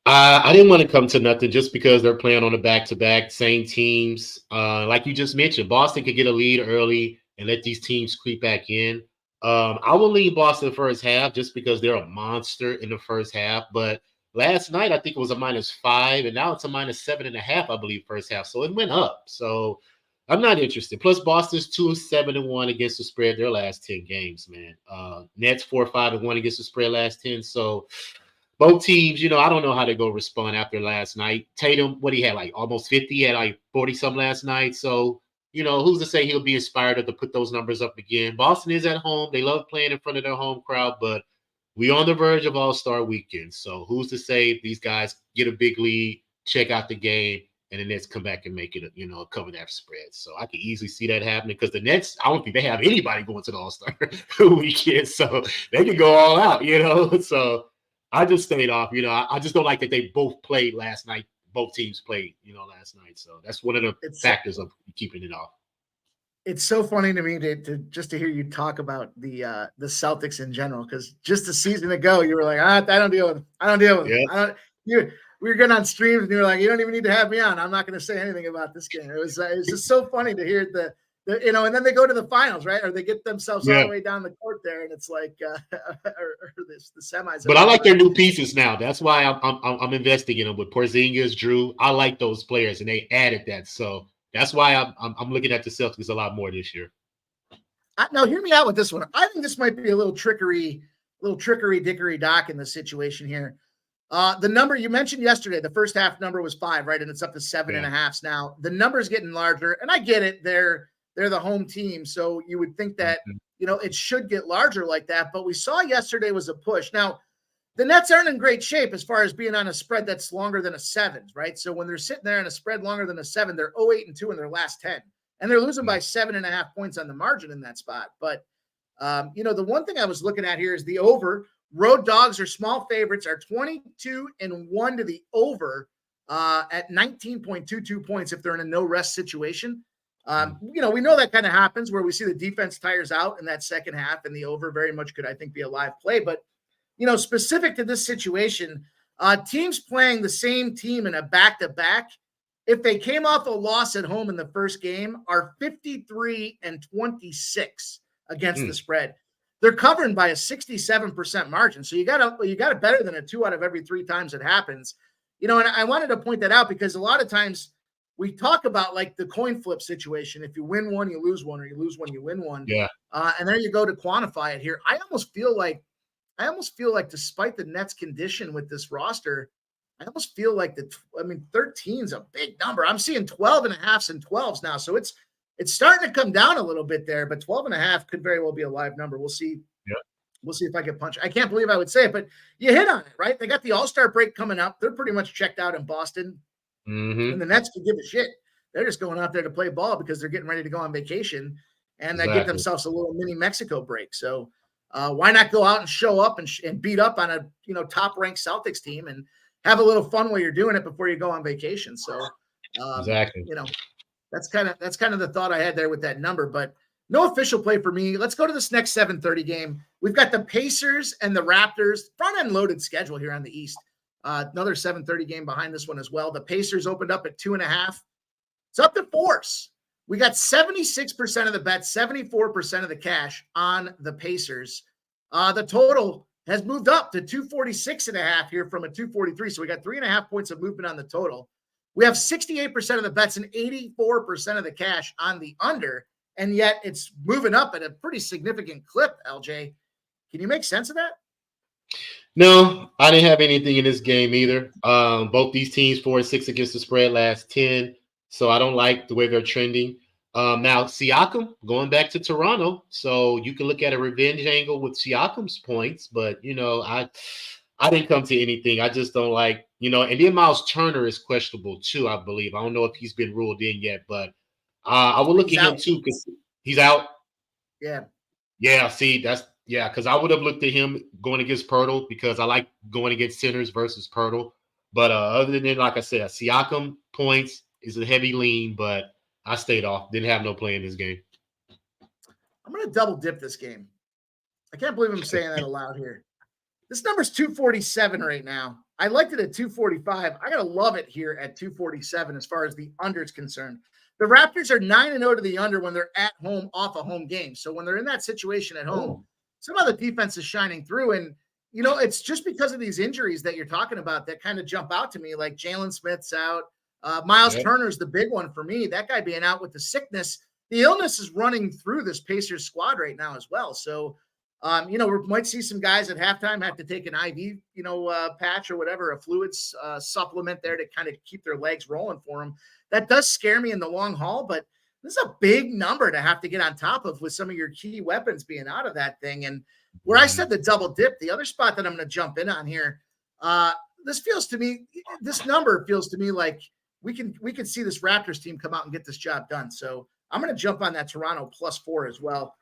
D: I didn't want to come to nothing just because they're playing on a back-to-back, same teams. Like you just mentioned, Boston could get a lead early and let these teams creep back in. I will leave Boston first half just because they're a monster in the first half. But last night, I think it was a -5, and now it's a -7.5, I believe, first half. So it went up. So I'm not interested. Plus, Boston's 2-7-1 against the spread their last 10 games, man. Nets 4-5-1 against the spread last 10. So both teams, I don't know how they're going to respond after last night. Tatum, what he had, like almost 50, he had like 40-something last night. So, who's to say he'll be inspired to put those numbers up again? Boston is at home. They love playing in front of their home crowd, but we're on the verge of All-Star Weekend. So who's to say these guys get a big lead, check out the game, and the Nets come back and make it, cover that spread. So I can easily see that happening because the Nets, I don't think they have anybody going to the All-Star Weekend. So they can go all out, So I just stayed off. I just don't like that they both played last night. Both teams played, last night. So that's one of the factors of keeping it off.
C: It's so funny to me to hear you talk about the Celtics in general, because just a season ago you were like, I don't deal with them. I don't deal with them. We were getting on streams and you were like, you don't even need to have me on. I'm not going to say anything about this game. It was just so funny to hear the and then they go to the finals, right? Or they get themselves all the way down the court there, and it's like the semis.
D: But I like their new pieces now. That's why I'm investing in them with Porzingis, Drew. I like those players, and they added that. So that's why I'm looking at the Celtics a lot more this year.
C: Now, hear me out with this one. I think this might be a little trickery dickery dock in the situation here. The number you mentioned yesterday, the first half number was 5, right? And it's up to 7.5 now. The number's getting larger, and I get it. They're the home team, so you would think that it should get larger like that. But we saw yesterday was a push. Now, the Nets aren't in great shape as far as being on a spread that's longer than a 7, right? So when they're sitting there on a spread longer than a 7, they're 0-8-2 in their last 10, and they're losing by 7.5 points on the margin in that spot. But the one thing I was looking at here is the over. Road dogs or small favorites are 22-1 to the over at 19.22 points if they're in a no rest situation. We know that kind of happens where we see the defense tires out in that second half, and the over very much could, I think, be a live play. But, specific to this situation, teams playing the same team in a back-to-back, if they came off a loss at home in the first game, are 53-26 against the spread. They're covering by a 67% margin. So you got it better than a 2 out of every 3 times it happens. And I wanted to point that out because a lot of times we talk about like the coin flip situation. If you win one, you lose one, or you lose one, you win one.
D: Yeah.
C: And there you go to quantify it here. I almost feel like despite the Nets' condition with this roster, I almost feel like 13 is a big number. I'm seeing 12.5s and 12s now. So it's starting to come down a little bit there, but 12.5 could very well be a live number. We'll see.
D: Yeah.
C: We'll see if I can punch. I can't believe I would say it, but you hit on it, right? They got the All-Star break coming up. They're pretty much checked out in Boston. And the Nets can give a shit. They're just going out there to play ball because they're getting ready to go on vacation, and they get themselves a little mini Mexico break. So why not go out and show up and beat up on a top-ranked Celtics team and have a little fun while you're doing it before you go on vacation? So
D: exactly.
C: That's kind of the thought I had there with that number, but no official play for me. Let's go to this next 7:30 game. We've got the Pacers and the Raptors. Front-end loaded schedule here on the East. Another 7:30 game behind this one as well. The Pacers opened up at 2.5. It's up to 4s. We got 76% of the bets, 74% of the cash on the Pacers. The total has moved up to 246.5 here from a 243. So we got 3.5 points of movement on the total. We have 68% of the bets and 84% of the cash on the under, and yet it's moving up at a pretty significant clip, LJ. Can you make sense of that?
D: No, I didn't have anything in this game either. Both these teams 4-6 against the spread last 10, so I don't like the way they're trending. Now Siakam going back to Toronto, so you can look at a revenge angle with Siakam's points, but I didn't come to anything. I just don't like, and then Miles Turner is questionable too, I believe. I don't know if he's been ruled in yet, but I will look
C: He's
D: at him
C: out.
D: too because he's out.
C: Yeah.
D: Yeah, see, because I would have looked at him going against Pirtle because I like going against centers versus Pirtle. But other than, like I said, Siakam points is a heavy lean, but I stayed off. Didn't have no play in this game.
C: I'm going to double dip this game. I can't believe I'm saying that aloud here. This number's 247 right now. I liked it at 245. I got to love it here at 247 as far as the under is concerned. The Raptors are 9-0 to the under when they're at home off a home game. So when they're in that situation at home, some of the defense is shining through. And, it's just because of these injuries that you're talking about that kind of jump out to me, like Jalen Smith's out. Miles Turner's the big one for me. That guy being out with the sickness. The illness is running through this Pacers squad right now as well. So, we might see some guys at halftime have to take an IV, patch or whatever, a fluids supplement there to kind of keep their legs rolling for them. That does scare me in the long haul, but this is a big number to have to get on top of with some of your key weapons being out of that thing. And where I said the double dip, the other spot that I'm going to jump in on here, this number feels to me like we can see this Raptors team come out and get this job done. So I'm going to jump on that Toronto +4 as well.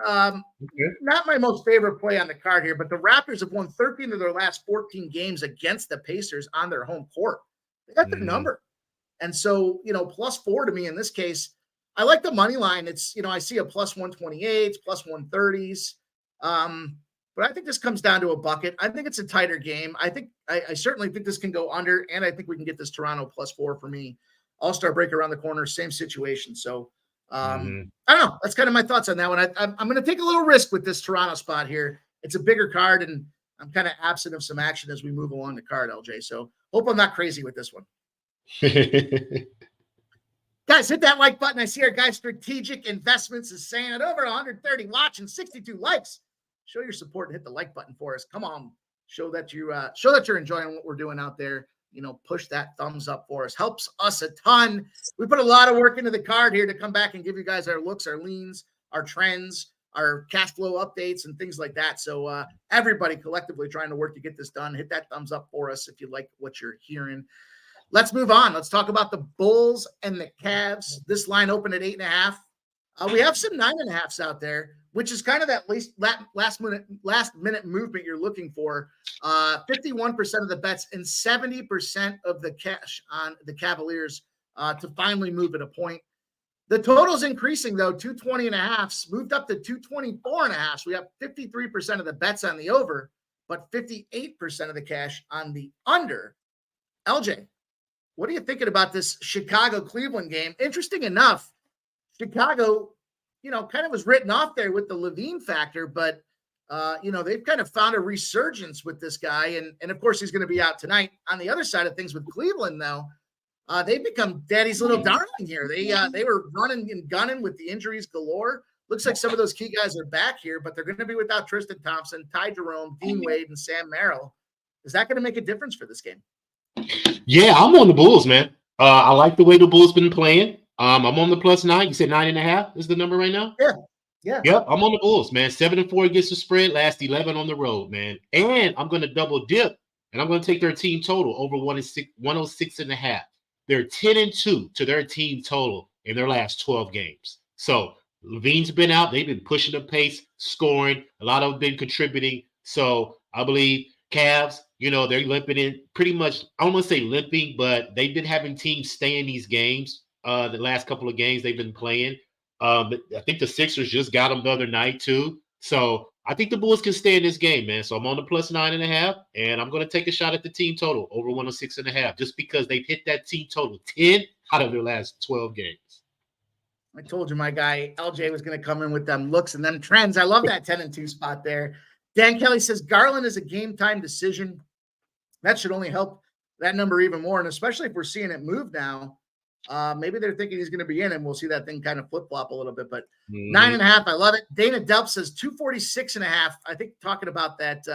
C: Not my most favorite play on the card here, but the Raptors have won 13 of their last 14 games against the Pacers on their home court. They got the number. And so, +4 to me in this case, I like the money line. It's, I see a +128, +130s. But I think this comes down to a bucket. I think it's a tighter game. I certainly think this can go under, and I think we can get this Toronto +4 for me. All-star break around the corner, same situation. So, I don't know. That's kind of my thoughts on that one. I'm going to take a little risk with this Toronto spot here. It's a bigger card, and I'm kind of absent of some action as we move along the card, LJ. So hope I'm not crazy with this one. Guys, hit that like button. I see our guy Strategic Investments is saying it. Over 130 watching, 62 likes. Show your support and hit the like button for us. Come on, show that you're enjoying what we're doing out there. Push that thumbs up for us. Helps us a ton. We put a lot of work into the card here to come back and give you guys our looks, our leans, our trends, our cash flow updates, and things like that. So everybody collectively trying to work to get this done. Hit that thumbs up for us if you like what you're hearing. Let's move on. Let's talk about the Bulls and the Cavs. This line opened at 8.5. We have some 9.5s out there, which is kind of that last minute movement you're looking for. 51% of the bets and 70% of the cash on the Cavaliers to finally move at a point. The total's increasing though, 220.5s moved up to 224.5. We have 53% of the bets on the over, but 58% of the cash on the under. LJ, what are you thinking about this Chicago-Cleveland game? Interesting enough, Chicago, kind of was written off there with the Levine factor, but, they've kind of found a resurgence with this guy. And of course, he's going to be out tonight. On the other side of things with Cleveland, though, they've become daddy's little darling here. They were running and gunning with the injuries galore. Looks like some of those key guys are back here, but they're going to be without Tristan Thompson, Ty Jerome, Dean Wade, and Sam Merrill. Is that going to make a difference for this game?
D: Yeah, I'm on the Bulls, man. I like the way the Bulls been playing. I'm on the +9. You said 9.5 is the number right now?
C: Yeah.
D: Yep, I'm on the Bulls, man. 7-4 against the spread, last 11 on the road, man. And I'm going to double dip, and I'm going to take their team total over 106.5. They're 10-2 to their team total in their last 12 games. So Levine's been out. They've been pushing the pace, scoring. A lot of them been contributing. So I believe Cavs, they're limping in pretty much. I don't want to say limping, but they've been having teams stay in these games. The last couple of games they've been playing. But I think the Sixers just got them the other night too. So I think the Bulls can stay in this game, man. So I'm on the +9.5, and I'm going to take a shot at the team total over 106.5, just because they've hit that team total 10 out of their last 12 games.
C: I told you my guy LJ was going to come in with them looks and them trends. I love that 10-2 spot there. Dan Kelly says Garland is a game time decision. That should only help that number even more, and especially if we're seeing it move now. Maybe they're thinking he's going to be in, and we'll see that thing kind of flip-flop a little bit. But 9.5, I love it. Dana Delp says 246.5. I think talking about that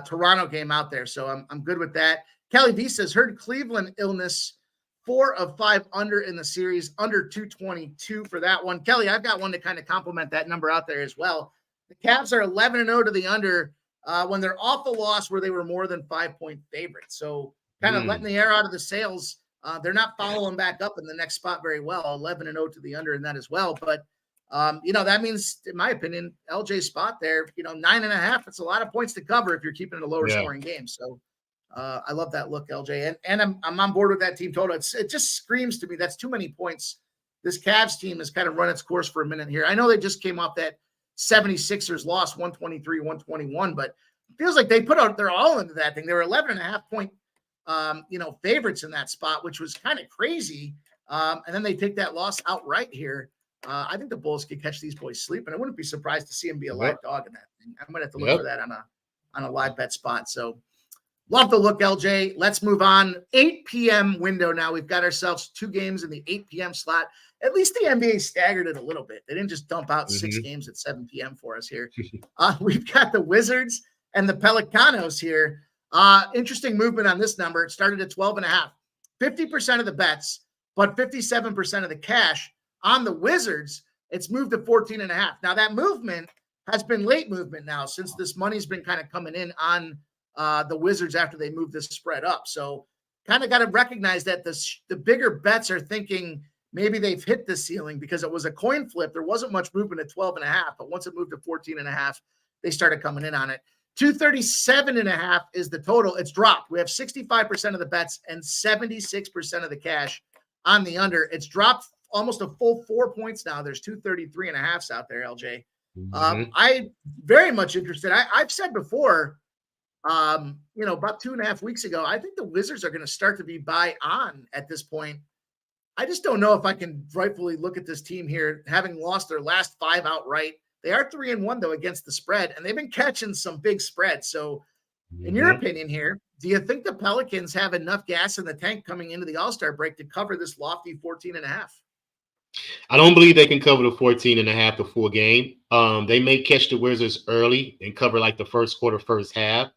C: Toronto game out there. So I'm good with that. Kelly V says, heard Cleveland illness, 4 of 5 under in the series, under 222 for that one. Kelly, I've got one to kind of complement that number out there as well. The Cavs are 11-0 to the under when they're off a loss where they were more than 5-point favorites. So kind of letting the air out of the sails. They're not following back up in the next spot very well. 11-0 to the under in that as well. But, that means, in my opinion, LJ's spot there, 9.5, it's a lot of points to cover if you're keeping it a lower scoring game. So I love that look, LJ. And I'm on board with that team total. It just screams to me that's too many points. This Cavs team has kind of run its course for a minute here. I know they just came off that 76ers loss, 123-121, but it feels like they put out their all into that thing. They were 11.5 point favorites in that spot, which was kind of crazy. And then they take that loss outright here. I think the Bulls could catch these boys sleeping. I wouldn't be surprised to see them be a live dog in that thing. I'm going to have to look for that on a live bet spot. So love the look, LJ. Let's move on. 8 p.m. window now. We've got ourselves 2 games in the 8 p.m. slot. At least the NBA staggered it a little bit. They didn't just dump out 6 games at 7 p.m. for us here. We've got the Wizards and the Pelicanos here. Interesting movement on this number. It started at 12.5. 50% of the bets, but 57% of the cash on the Wizards. It's moved to 14.5. Now that movement has been late movement now since this money's been kind of coming in on the Wizards after they moved this spread up. So kind of got to recognize that the bigger bets are thinking maybe they've hit the ceiling because it was a coin flip. There wasn't much movement at 12.5, but once it moved to 14.5, they started coming in on it. 237.5 is the total. It's dropped. We have 65% of the bets and 76% of the cash on the under. It's dropped almost a full 4 points now. There's 233.5s out there, LJ. I very much interested. I've said before, about 2.5 weeks ago, I think the Wizards are going to start to be buy on at this point. I just don't know if I can rightfully look at this team here, having lost their last 5 outright. They are 3-1 though against the spread, and they've been catching some big spreads. So in your opinion here, do you think the Pelicans have enough gas in the tank coming into the All-Star break to cover this lofty 14.5?
D: I don't believe they can cover the 14.5 the full game. They may catch the Wizards early and cover like the first quarter, first half.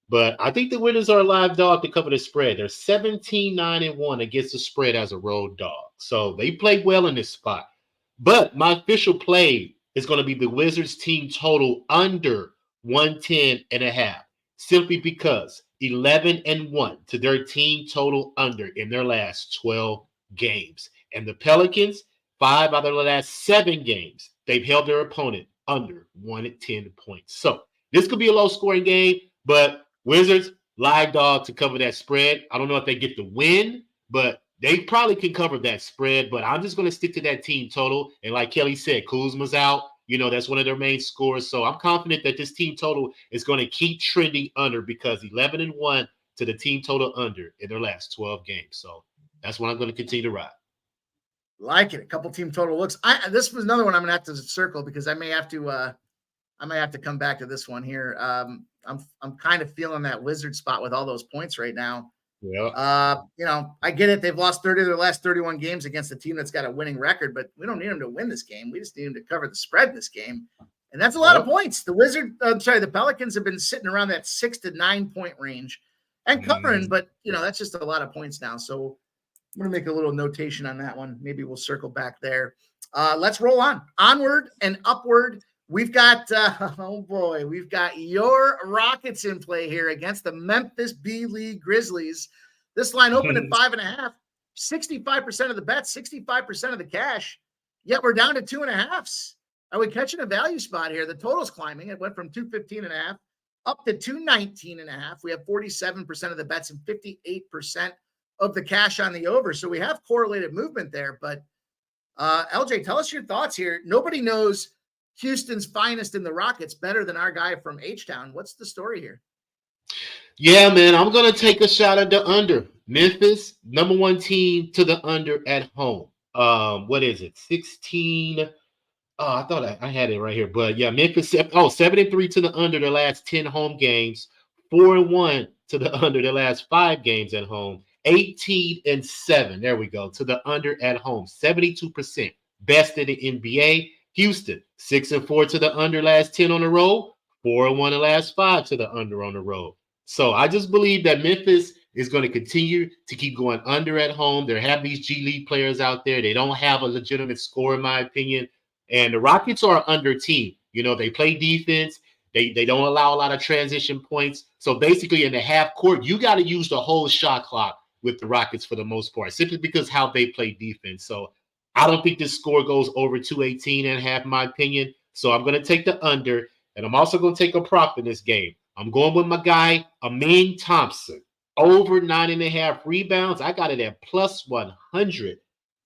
D: But I think the Wizards are a live dog to cover the spread. They're 17-9-1 against the spread as a road dog. So they played well in this spot. But my official play is going to be the Wizards team total under 110.5, simply because 11-1 to their team total under in their last 12 games. And the Pelicans, 5 out of the last 7 games, they've held their opponent under 110 points. So this could be a low-scoring game, but Wizards, live dog to cover that spread. I don't know if they get the win, but they probably can cover that spread. But I'm just going to stick to that team total. And like Kelly said, Kuzma's out. That's one of their main scorers. So I'm confident that this team total is going to keep trending under because 11-1 to the team total under in their last 12 games. So that's what I'm going to continue to ride.
C: Like it. A couple team total looks. This was another one I'm going to have to circle because I may have to come back to this one here. I'm kind of feeling that Wizard spot with all those points right now.
D: Yeah.
C: I get it. They've lost 30 of their last 31 games against a team that's got a winning record, but we don't need them to win this game. We just need them to cover the spread this game. And that's a lot of points. The Pelicans have been sitting around that 6 to 9 point range and covering, but that's just a lot of points now. So I'm going to make a little notation on that one. Maybe we'll circle back there. Let's roll on. Onward and upward. We've got, we've got your Rockets in play here against the Memphis B-League Grizzlies. This line opened at 5.5, 65% of the bets, 65% of the cash, yet we're down to 2.5s. Are we catching a value spot here? The total's climbing. It went from 215.5 up to 219.5. We have 47% of the bets and 58% of the cash on the over. So we have correlated movement there, but LJ, tell us your thoughts here. Nobody knows Houston's finest in the Rockets better than our guy from H-Town. What's the story here?
D: Yeah, man, I'm going to take a shot at the under. Memphis, number 1 team to the under at home. What is it? 16. Oh, I thought I had it right here. But yeah, Memphis, 7-3 to the under their last 10 home games. 4-1 to the under their last 5 games at home. 18-7. There we go. To the under at home. 72%. Best in the NBA. Houston, 6-4 to the under last 10 on the road, 4-1 the last 5 to the under on the road. So I just believe that Memphis is going to continue to keep going under at home. They have these G League players out there. They don't have a legitimate score, in my opinion. And the Rockets are an under team. You know, they play defense. They don't allow a lot of transition points. So basically in the half court, you got to use the whole shot clock with the Rockets for the most part, simply because how they play defense. So I don't think this score goes over 218.5, in my opinion. So I'm going to take the under, and I'm also going to take a prop in this game. I'm going with my guy, Amin Thompson, over 9.5 rebounds. I got it at plus 100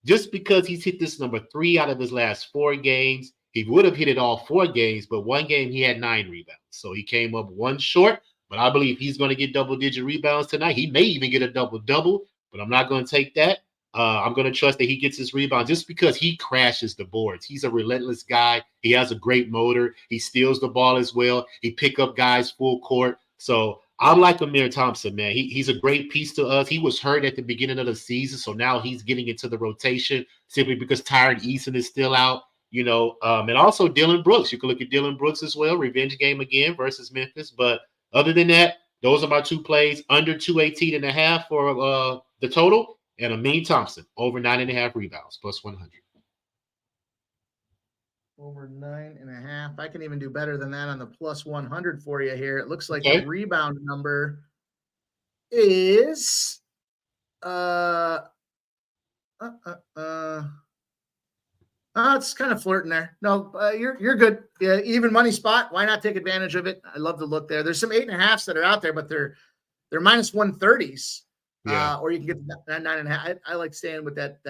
D: just because he's hit this number 3 out of his last 4 games. He would have hit it all 4 games, but one game he had 9 rebounds. So he came up 1 short, but I believe he's going to get double-digit rebounds tonight. He may even get a double-double, but I'm not going to take that. I'm going to trust that he gets his rebound just because he crashes the boards. He's a relentless guy. He has a great motor. He steals the ball as well. He pick up guys full court. So I like Amir Thompson, man. He's a great piece to us. He was hurt at the beginning of the season, so now he's getting into the rotation simply because Tyron Eason is still out. You know, and also Dylan Brooks. You can look at Dylan Brooks as well. Revenge game again versus Memphis. But other than that, those are my 2 plays. Under 218.5 for the total. And Amin Thompson, over 9.5 rebounds, plus 100.
C: Over 9.5. I can even do better than that on the plus 100 for you here. It looks like the rebound number is it's kind of flirting there. No, you're good. Yeah, even money spot. Why not take advantage of it? I love the look there. There's some 8.5s that are out there, but they're minus 130s.
D: Yeah.
C: Or you can get that 9.5. I like staying with that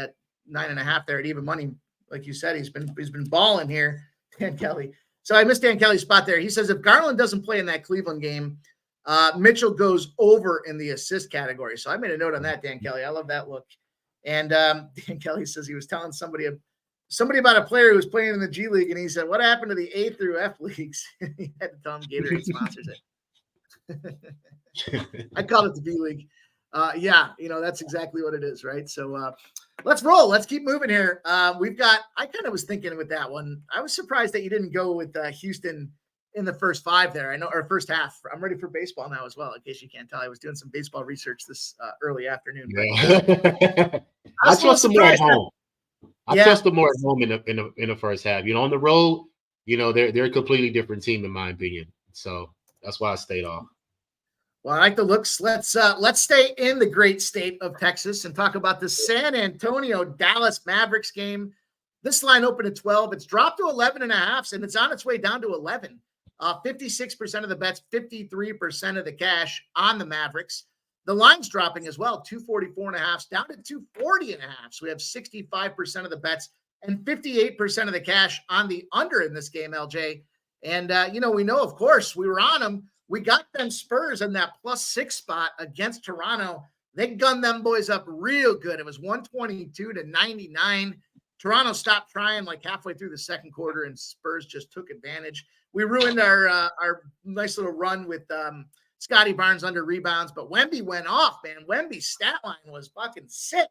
C: 9.5 there at even money. Like you said, he's been balling here, Dan Kelly. So I missed Dan Kelly's spot there. He says if Garland doesn't play in that Cleveland game, Mitchell goes over in the assist category. So I made a note on that, Dan Kelly. I love that look. And Dan Kelly says he was telling somebody about a player who was playing in the G League, and he said, "What happened to the A through F leagues?" He had to tell him Gatorade sponsors it. I called it the B League. Yeah, that's exactly what it is, right? So let's roll. Let's keep moving here. I kind of was thinking with that one. I was surprised that you didn't go with Houston in the first 5 there. I know, or first half. I'm ready for baseball now as well, in case you can't tell. I was doing some baseball research this early afternoon.
D: Yeah. I trust them more at home. I trust them more at home in the first half. On the road, they're a completely different team in my opinion. So that's why I stayed off.
C: Well, I like the looks. Let's stay in the great state of Texas and talk about the San Antonio Dallas Mavericks game. This line opened at 12. It's dropped to 11.5, and it's on its way down to 11. 56% of the bets, 53% of the cash on the Mavericks. The line's dropping as well, 244.5 down to 240.5. So we have 65% of the bets and 58% of the cash on the under in this game, LJ. And, we know, of course, we were on them. We got them Spurs in that +6 spot against Toronto. They gunned them boys up real good. It was 122-99. Toronto stopped trying like halfway through the second quarter, and Spurs just took advantage. We ruined our nice little run with Scotty Barnes under rebounds, but Wemby went off, man. Wemby's stat line was fucking sick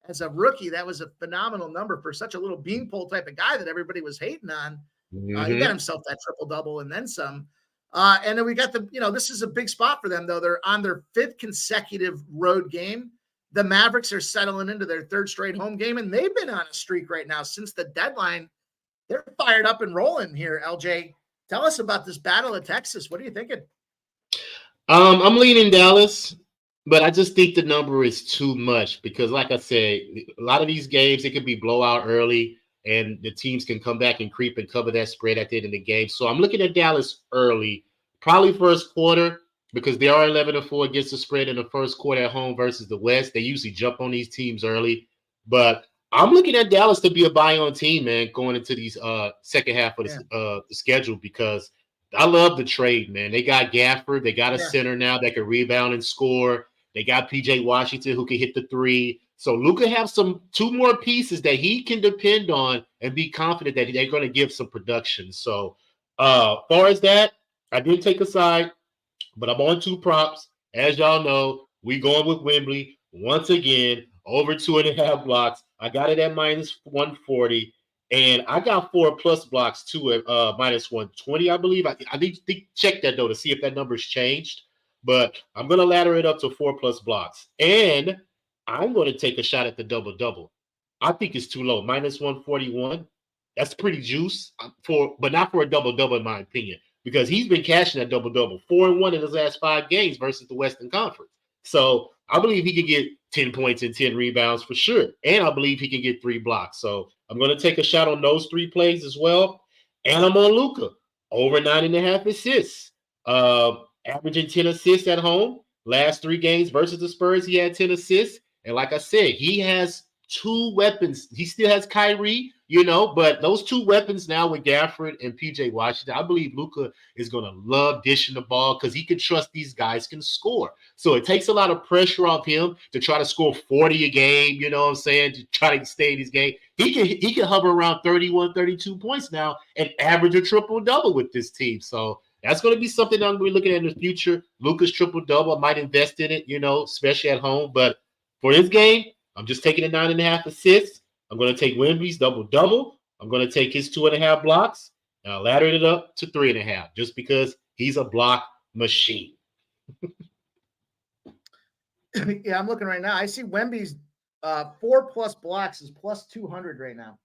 C: as a rookie. That was a phenomenal number for such a little beanpole type of guy that everybody was hating on. He got himself that triple-double and then some. And then we got this is a big spot for them, though. They're on their 5th consecutive road game. The Mavericks are settling into their 3rd straight home game, and they've been on a streak right now since the deadline. They're fired up and rolling here, LJ. Tell us about this Battle of Texas. What are you thinking?
D: I'm leaning Dallas, but I just think the number is too much because, like I said, a lot of these games, it could be blowout early, and the teams can come back and creep and cover that spread at the end of the game. So I'm looking at Dallas early, probably first quarter, because they are 11-4 against the spread in the first quarter at home versus the West. They usually jump on these teams early. But I'm looking at Dallas to be a buy-on team, man, going into these second half of the schedule because I love the trade, man. They got Gafford. They got a center now that can rebound and score. They got P.J. Washington who can hit the 3. So Luka have 2 more pieces that he can depend on and be confident that they're going to give some production. So far as that, I did take a side, but I'm on 2 props. As y'all know, we going with Wembley once again, over 2.5 blocks. I got it at minus 140. And I got 4+ blocks too at minus 120, I believe. I need to check that though to see if that number's changed. But I'm going to ladder it up to 4+ blocks. And I'm going to take a shot at the double-double. I think it's too low. Minus 141. That's pretty juice but not for a double-double in my opinion. Because he's been cashing that double-double. 4-1 in his last 5 games versus the Western Conference. So I believe he can get 10 points and 10 rebounds for sure. And I believe he can get 3 blocks. So I'm going to take a shot on those 3 plays as well. And I'm on Luka. Over 9.5 assists. Averaging 10 assists at home. Last 3 games versus the Spurs, he had 10 assists. And like I said, he has 2 weapons. He still has Kyrie, but those 2 weapons now with Gafford and PJ Washington, I believe Luka is going to love dishing the ball because he can trust these guys can score. So it takes a lot of pressure off him to try to score 40 a game, to try to stay in his game. He can hover around 31, 32 points now and average a triple-double with this team. So that's going to be something I'm going to be looking at in the future. Luka's triple-double, I might invest in it, especially at home. But for this game, I'm just taking the 9.5 assists. I'm going to take Wemby's double-double. I'm going to take his 2.5 blocks. And I'll ladder it up to 3.5 just because he's a block machine.
C: Yeah, I'm looking right now. I see Wemby's 4+ blocks is plus 200 right now.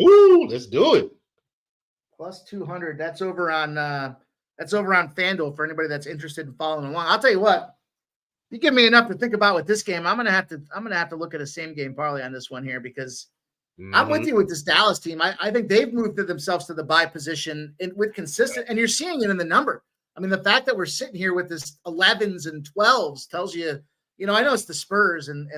D: Ooh, let's do it.
C: Plus 200. That's over on FanDuel for anybody that's interested in following along. I'll tell you what. You give me enough to think about with this game. I'm gonna have to look at a same game parlay on this one here because I'm with you with this Dallas team. I think they've moved themselves to the bye position with consistent, and you're seeing it in the number. I mean, the fact that we're sitting here with this 11s and 12s tells you, I know it's the Spurs, and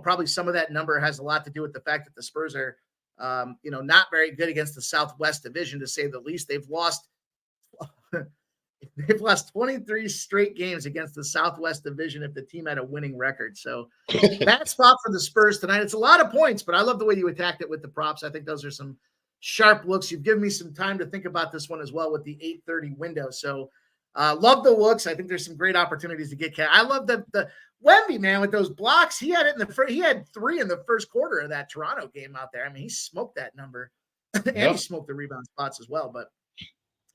C: probably some of that number has a lot to do with the fact that the Spurs are, not very good against the Southwest Division, to say the least. They've lost 23 straight games against the Southwest Division if the team had a winning record. So bad spot for the Spurs tonight. It's a lot of points, but I love the way you attacked it with the props. I think those are some sharp looks. You've given me some time to think about this one as well with the 8:30 window. So love the looks. I think there's some great opportunities to get cash. I love the Wemby, man, with those blocks. He had it he had 3 in the first quarter of that Toronto game out there. I mean, he smoked that number and he smoked the rebound spots as well. But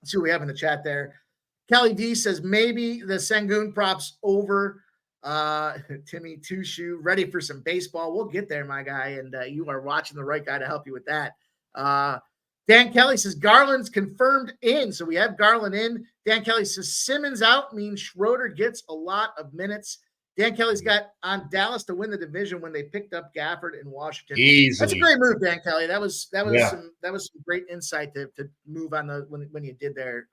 C: let's see what we have in the chat there. Kelly D says maybe the Sengun props over. Timmy Tushu, ready for some baseball. We'll get there, my guy. And you are watching the right guy to help you with that. Dan Kelly says Garland's confirmed in. So we have Garland in. Dan Kelly says Simmons out means Schroeder gets a lot of minutes. Dan Kelly's got on Dallas to win the division when they picked up Gafford in Washington.
D: Easily.
C: That's a great move, Dan Kelly. That was some great insight to move on when you did there.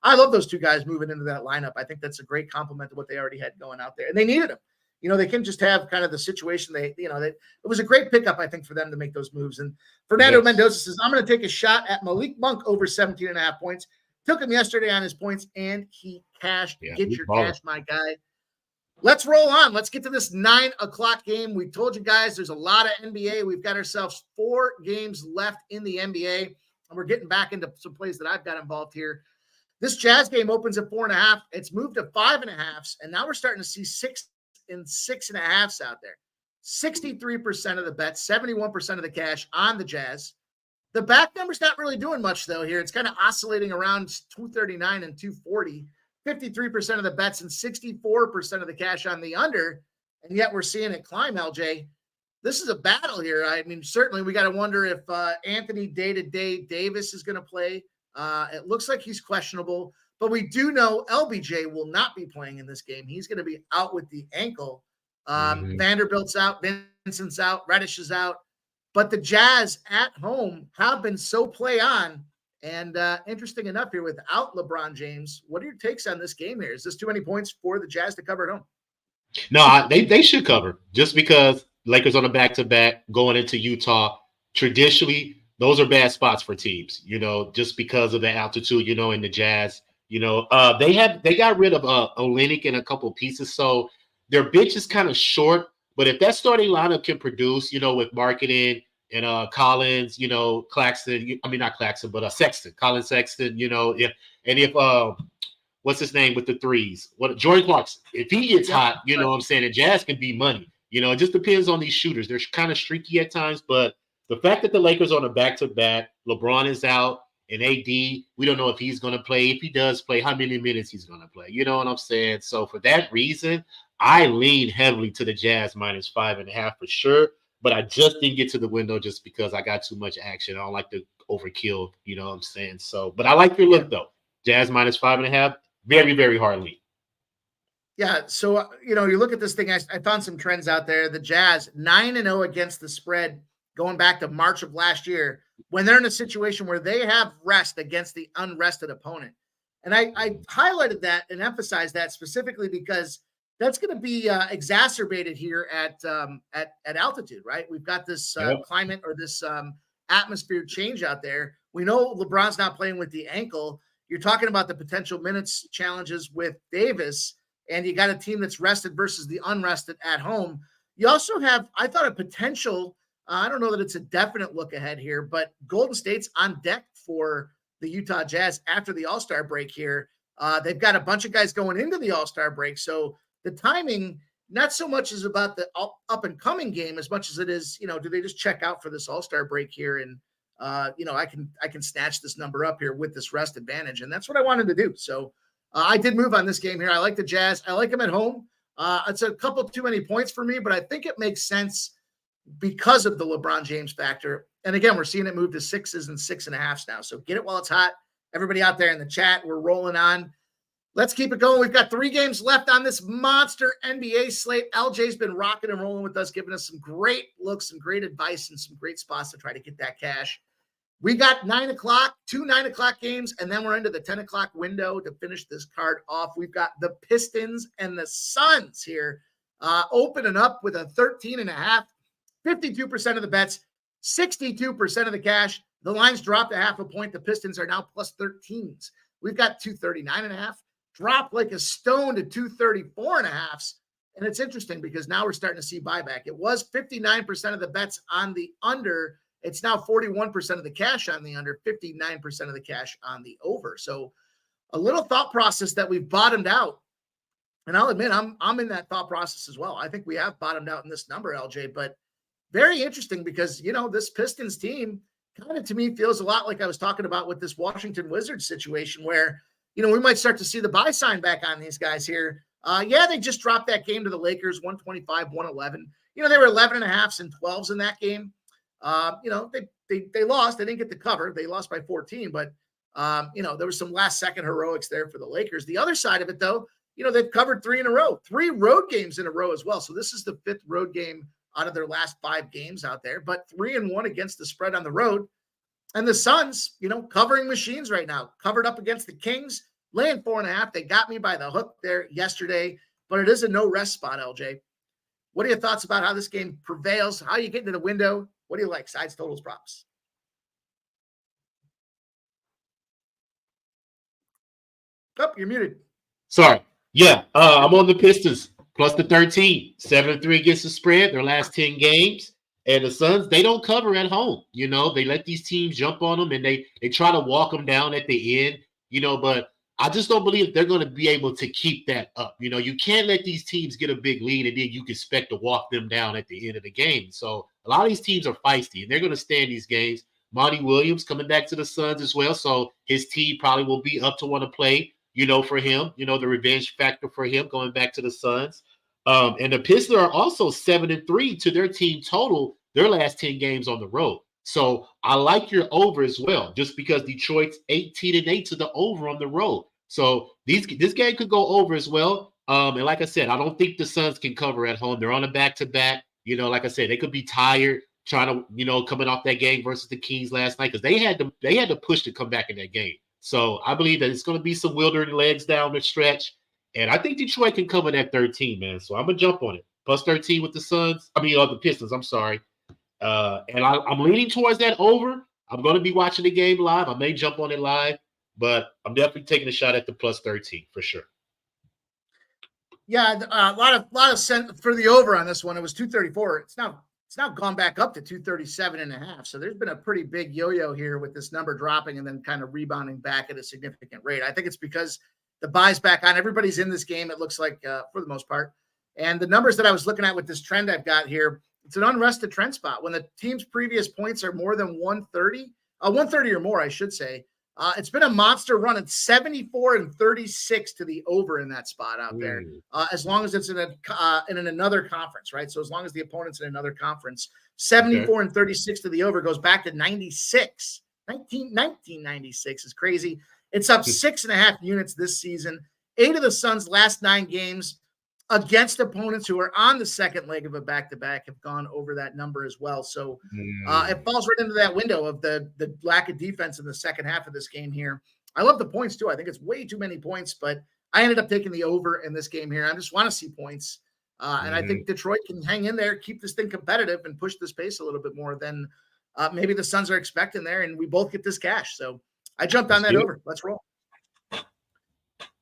C: I love those 2 guys moving into that lineup. I think that's a great compliment to what they already had going out there, and they needed them. They can just have kind of the situation it was a great pickup, I think, for them to make those moves. And Fernando Mendoza says, I'm going to take a shot at Malik Monk over 17.5 points. Took him yesterday on his points, and he cashed. Get your cash, my guy. Let's roll on. Let's get to this 9 o'clock game. We told you guys there's a lot of NBA. We've got ourselves 4 games left in the NBA, and we're getting back into some plays that I've got involved here. This Jazz game opens at 4.5. It's moved to 5.5, and now we're starting to see 6 and 6.5 out there. 63% of the bets, 71% of the cash on the Jazz. The back number's not really doing much, though, here. It's kind of oscillating around 239 and 240. 53% of the bets and 64% of the cash on the under, and yet we're seeing it climb, LJ. This is a battle here. I mean, certainly we got to wonder if Anthony Day-to-Day Davis is going to play. It looks like he's questionable, but we do know LBJ will not be playing in this game. He's going to be out with the ankle. Vanderbilt's out, Vincent's out, Reddish is out, but the Jazz at home have been so play on. And interesting enough here, without LeBron James, what are your takes on this game here? Is this too many points for the Jazz to cover at home?
D: No, they should cover just because Lakers on a back-to-back going into Utah. Traditionally, those are bad spots for teams, just because of the altitude, and the Jazz, they got rid of Olynyk and a couple pieces. So their bench is kind of short. But if that starting lineup can produce, with marketing, and Collins, Claxton, not Claxton, but Sexton, Colin Sexton, if what's his name with the threes? Jordan Clarkson, if he gets hot, what I'm saying, the Jazz can be money. It just depends on these shooters. They're kind of streaky at times, but the fact that the Lakers are on a back-to-back, LeBron is out, and AD, we don't know if he's going to play. If he does play, how many minutes he's going to play. You know what I'm saying? So for that reason, I lean heavily to the Jazz minus 5.5 for sure. But I just didn't get to the window just because I got too much action. I don't like to overkill, you know what I'm saying? So, but I like your look, though. Jazz minus 5.5, very, very hard lead.
C: Yeah, so, you look at this thing, I found some trends out there. The Jazz, 9-0 against the spread going back to March of last year, when they're in a situation where they have rest against the unrested opponent. And I highlighted that and emphasized that specifically because that's going to be exacerbated here at altitude, right? We've got this climate or this atmosphere change out there. We know LeBron's not playing with the ankle. You're talking about the potential minutes challenges with Davis, and you got a team that's rested versus the unrested at home. You also have, I thought, a potential, I don't know that it's a definite look ahead here, but Golden State's on deck for the Utah Jazz after the All-Star break here. They've got a bunch of guys going into the All-Star break. So the timing, not so much is about the up-and-coming game as much as it is, do they just check out for this All-Star break here? And, I can snatch this number up here with this rest advantage. And that's what I wanted to do. So I did move on this game here. I like the Jazz. I like them at home. It's a couple too many points for me, but I think it makes sense because of the LeBron James factor. And again, we're seeing it move to 6s and 6.5s now. So get it while it's hot. Everybody out there in the chat, we're rolling on. Let's keep it going. We've got 3 games left on this monster NBA slate. LJ's been rocking and rolling with us, giving us some great looks and great advice and some great spots to try to get that cash. We got 9 o'clock, 2 9 o'clock games, and then we're into the 10 o'clock window to finish this card off. We've got the Pistons and the Suns here opening up with a 13.5. 52% of the bets, 62% of the cash. The lines dropped a half a point. The Pistons are now plus 13s. We've got 239.5, dropped like a stone to 234.5. And it's interesting because now we're starting to see buyback. It was 59% of the bets on the under. It's now 41% of the cash on the under, 59% of the cash on the over. So a little thought process that we've bottomed out. And I'll admit, I'm in that thought process as well. I think we have bottomed out in this number, LJ, but very interesting because, this Pistons team kind of to me feels a lot like I was talking about with this Washington Wizards situation where, we might start to see the buy sign back on these guys here. They just dropped that game to the Lakers, 125-111. They were 11.5s and 12s in that game. They lost. They didn't get the cover. They lost by 14, but, there was some last second heroics there for the Lakers. The other side of it, though, they've covered 3 in a row, 3 road games in a row as well. So this is the 5th road game out of their last 5 games out there, but 3-1 against the spread on the road. And the Suns, covering machines right now, covered up against the Kings, laying 4.5. They got me by the hook there yesterday, but it is a no rest spot, LJ. What are your thoughts about how this game prevails? How you get into the window? What do you like? Sides, totals, props. Oh, you're muted.
D: Sorry. Yeah, I'm on the Pistons. Plus the 13, 7-3 against the spread, their last 10 games. And the Suns, they don't cover at home. They let these teams jump on them and they try to walk them down at the end, but I just don't believe they're going to be able to keep that up. You can't let these teams get a big lead and then you can expect to walk them down at the end of the game. So a lot of these teams are feisty and they're going to stay in these games. Monty Williams coming back to the Suns as well. So his team probably will be up to want to play, for him, the revenge factor for him going back to the Suns. And the Pistons are also 7-3 to their team total, their last 10 games on the road. So I like your over as well, just because Detroit's 18-8 to the over on the road. So this game could go over as well. And like I said, I don't think the Suns can cover at home. They're on a back-to-back. Like I said, they could be tired trying to, coming off that game versus the Kings last night because they had to push to come back in that game. So I believe that it's going to be some wildering legs down the stretch. And I think Detroit can cover that 13, man. So I'm going to jump on it. Plus 13 with the Suns. The Pistons, I'm sorry. And I'm leaning towards that over. I'm going to be watching the game live. I may jump on it live, but I'm definitely taking a shot at the plus 13 for sure.
C: Yeah, a lot of sense for the over on this one. It was 234. It's now gone back up to 237.5. So there's been a pretty big yo-yo here with this number dropping and then kind of rebounding back at a significant rate. I think it's because the buys back on. Everybody's in this game, it looks like, for the most part. And the numbers that I was looking at with this trend I've got here, It's an unrested trend spot. When the team's previous points are more than 130 or more, I should say. It's been a monster run. It's 74 and 36 to the over in that spot out there, as long as it's in another conference, right? So as long as the opponent's in another conference, 74 and 36 to the over goes back to 1996 is crazy. It's up 6.5 units this season. 8 of the Suns' last 9 games against opponents who are on the second leg of a back-to-back have gone over that number as well. So it falls right into that window of the lack of defense in the second half of this game here. I love the points too. I think it's way too many points, but I ended up taking the over in this game here. I just want to see points. And I think Detroit can hang in there, keep this thing competitive, and push this pace a little bit more than maybe the Suns are expecting there, and we both get this cash. So I jumped on that over. Let's roll.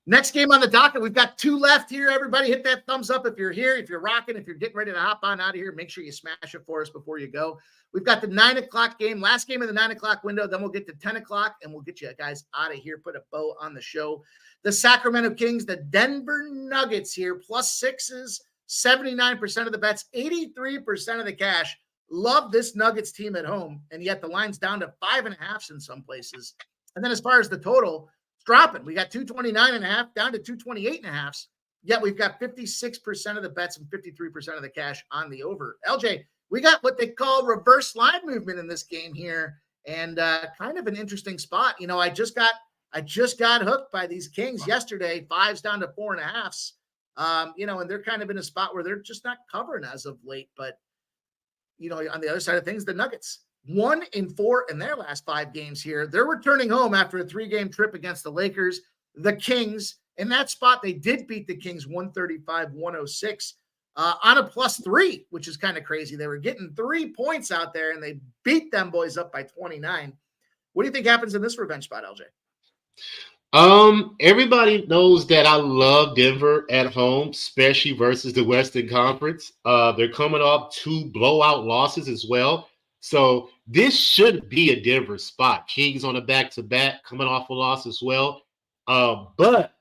C: Next game on the docket, we've got 2 left here. Everybody hit that thumbs up if you're here, if you're rocking, if you're getting ready to hop on out of here. Make sure you smash it for us before you go. We've got the 9 o'clock game, last game of the 9 o'clock window. Then we'll get to 10 o'clock, and we'll get you guys out of here, put a bow on the show. The Sacramento Kings, the Denver Nuggets here, plus 6s, 79% of the bets, 83% of the cash. Love this Nuggets team at home, and yet the line's down to 5.5 in some places. And then as far as the total, dropping. We got 229.5 down to 228.5. Yet we've got 56% of the bets and 53% of the cash on the over. LJ, we got what they call reverse line movement in this game here, and kind of an interesting spot. You know, I just got hooked by these Kings yesterday. 5s down to 4.5. You know, and they're kind of in a spot where they're just not covering as of late. But you know, on the other side of things, the Nuggets. 1-4 in their last 5 games here. They're returning home after a 3-game trip against the Lakers. The Kings, in that spot, they did beat the Kings 135-106 on a +3, which is kind of crazy. They were getting 3 points out there, and they beat them boys up by 29. What do you think happens in this revenge spot, LJ?
D: Everybody knows that I love Denver at home, especially versus the Western Conference. They're coming off 2 blowout losses as well. So this should be a Denver spot. Kings on a back-to-back, coming off a loss as well. But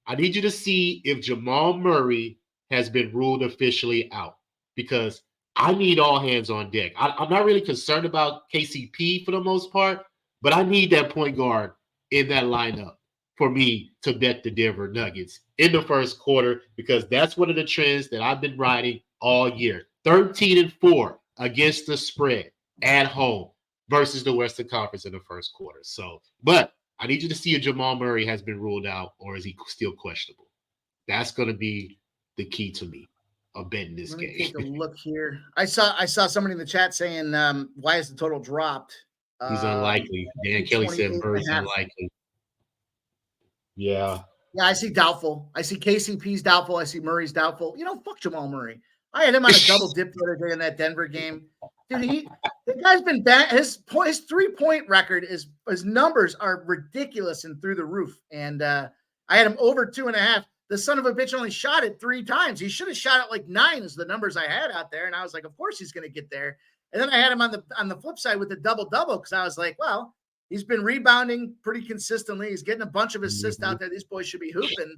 D: I need you to see if Jamal Murray has been ruled officially out, because I need all hands on deck. I'm not really concerned about KCP for the most part, but I need that point guard in that lineup for me to bet the Denver Nuggets in the first quarter, because that's one of the trends that I've been riding all year. 13-4. Against the spread at home versus the Western Conference in the first quarter. So, but I need you to see if Jamal Murray has been ruled out or is he still questionable. That's going to be the key to me of betting this game.
C: Take a look here. I saw somebody in the chat saying, why is the total dropped?
D: He's unlikely. Dan Kelly said Murray's unlikely. Yeah.
C: Yeah, I see doubtful. I see KCP's doubtful. I see Murray's doubtful. You know, fuck Jamal Murray. I had him on a double dip the other day in that Denver game. Dude, the guy's been bad. His 3-point record his numbers are ridiculous and through the roof. And I had him over 2.5. The son of a bitch only shot it 3 times. He should have shot it like 9 is the numbers I had out there. And I was like, of course he's going to get there. And then I had him on the flip side with the double-double, because I was like, well, he's been rebounding pretty consistently. He's getting a bunch of assists out there. These boys should be hooping.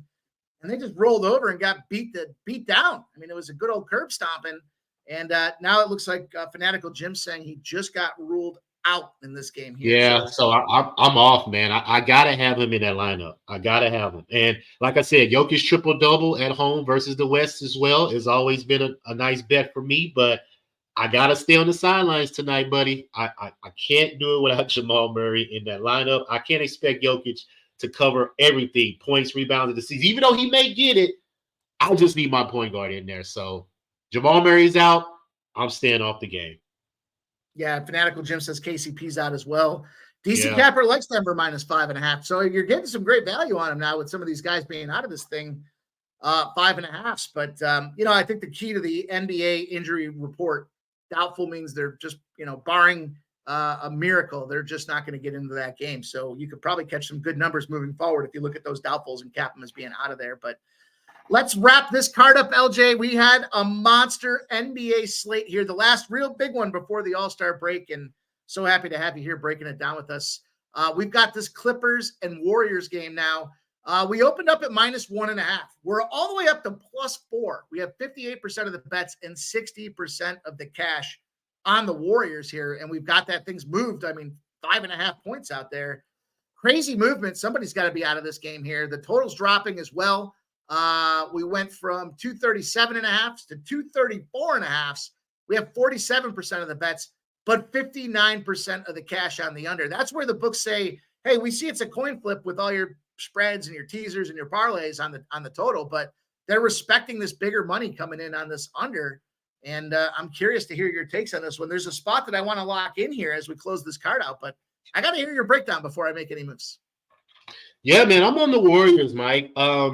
C: And they just rolled over and got beat down. I mean, it was a good old curb stomping. And now it looks like Fanatical Jim saying he just got ruled out in this game here.
D: Yeah, so I'm off, man. I got to have him in that lineup. I got to have him. And like I said, Jokic triple-double at home versus the West as well has always been a nice bet for me. But I got to stay on the sidelines tonight, buddy. I can't do it without Jamal Murray in that lineup. I can't expect Jokic to cover everything, points, rebounds of the season. Even though he may get it, I just need my point guard in there. So Jamal Murray's out. I'm staying off the game.
C: Yeah, Fanatical Jim says KCP's out as well. DC Capper likes Denver -5.5. So you're getting some great value on him now with some of these guys being out of this thing, 5.5. But, you know, I think the key to the NBA injury report, doubtful means they're just, you know, barring a miracle, they're just not going to get into that game. So you could probably catch some good numbers moving forward if you look at those doubtfuls and cap them as being out of there. But let's wrap this card up, LJ. We had a monster NBA slate here, the last real big one before the All-Star break, and so happy to have you here breaking it down with us. We've got this Clippers and Warriors game now. We opened up at -1.5. We're all the way up to +4. We have 58% of the bets and 60% of the cash on the Warriors here. And we've got that things moved. I mean, 5.5 points out there. Crazy movement. Somebody's got to be out of this game here. The total's dropping as well. We went from 237.5 to 234.5. We have 47% of the bets, but 59% of the cash on the under. That's where the books say, hey, we see it's a coin flip with all your spreads and your teasers and your parlays on the total, but they're respecting this bigger money coming in on this under. And I'm curious to hear your takes on this one. There's a spot that I want to lock in here as we close this card out, but I got to hear your breakdown before I make any moves.
D: Yeah, man, I'm on the Warriors, Mike.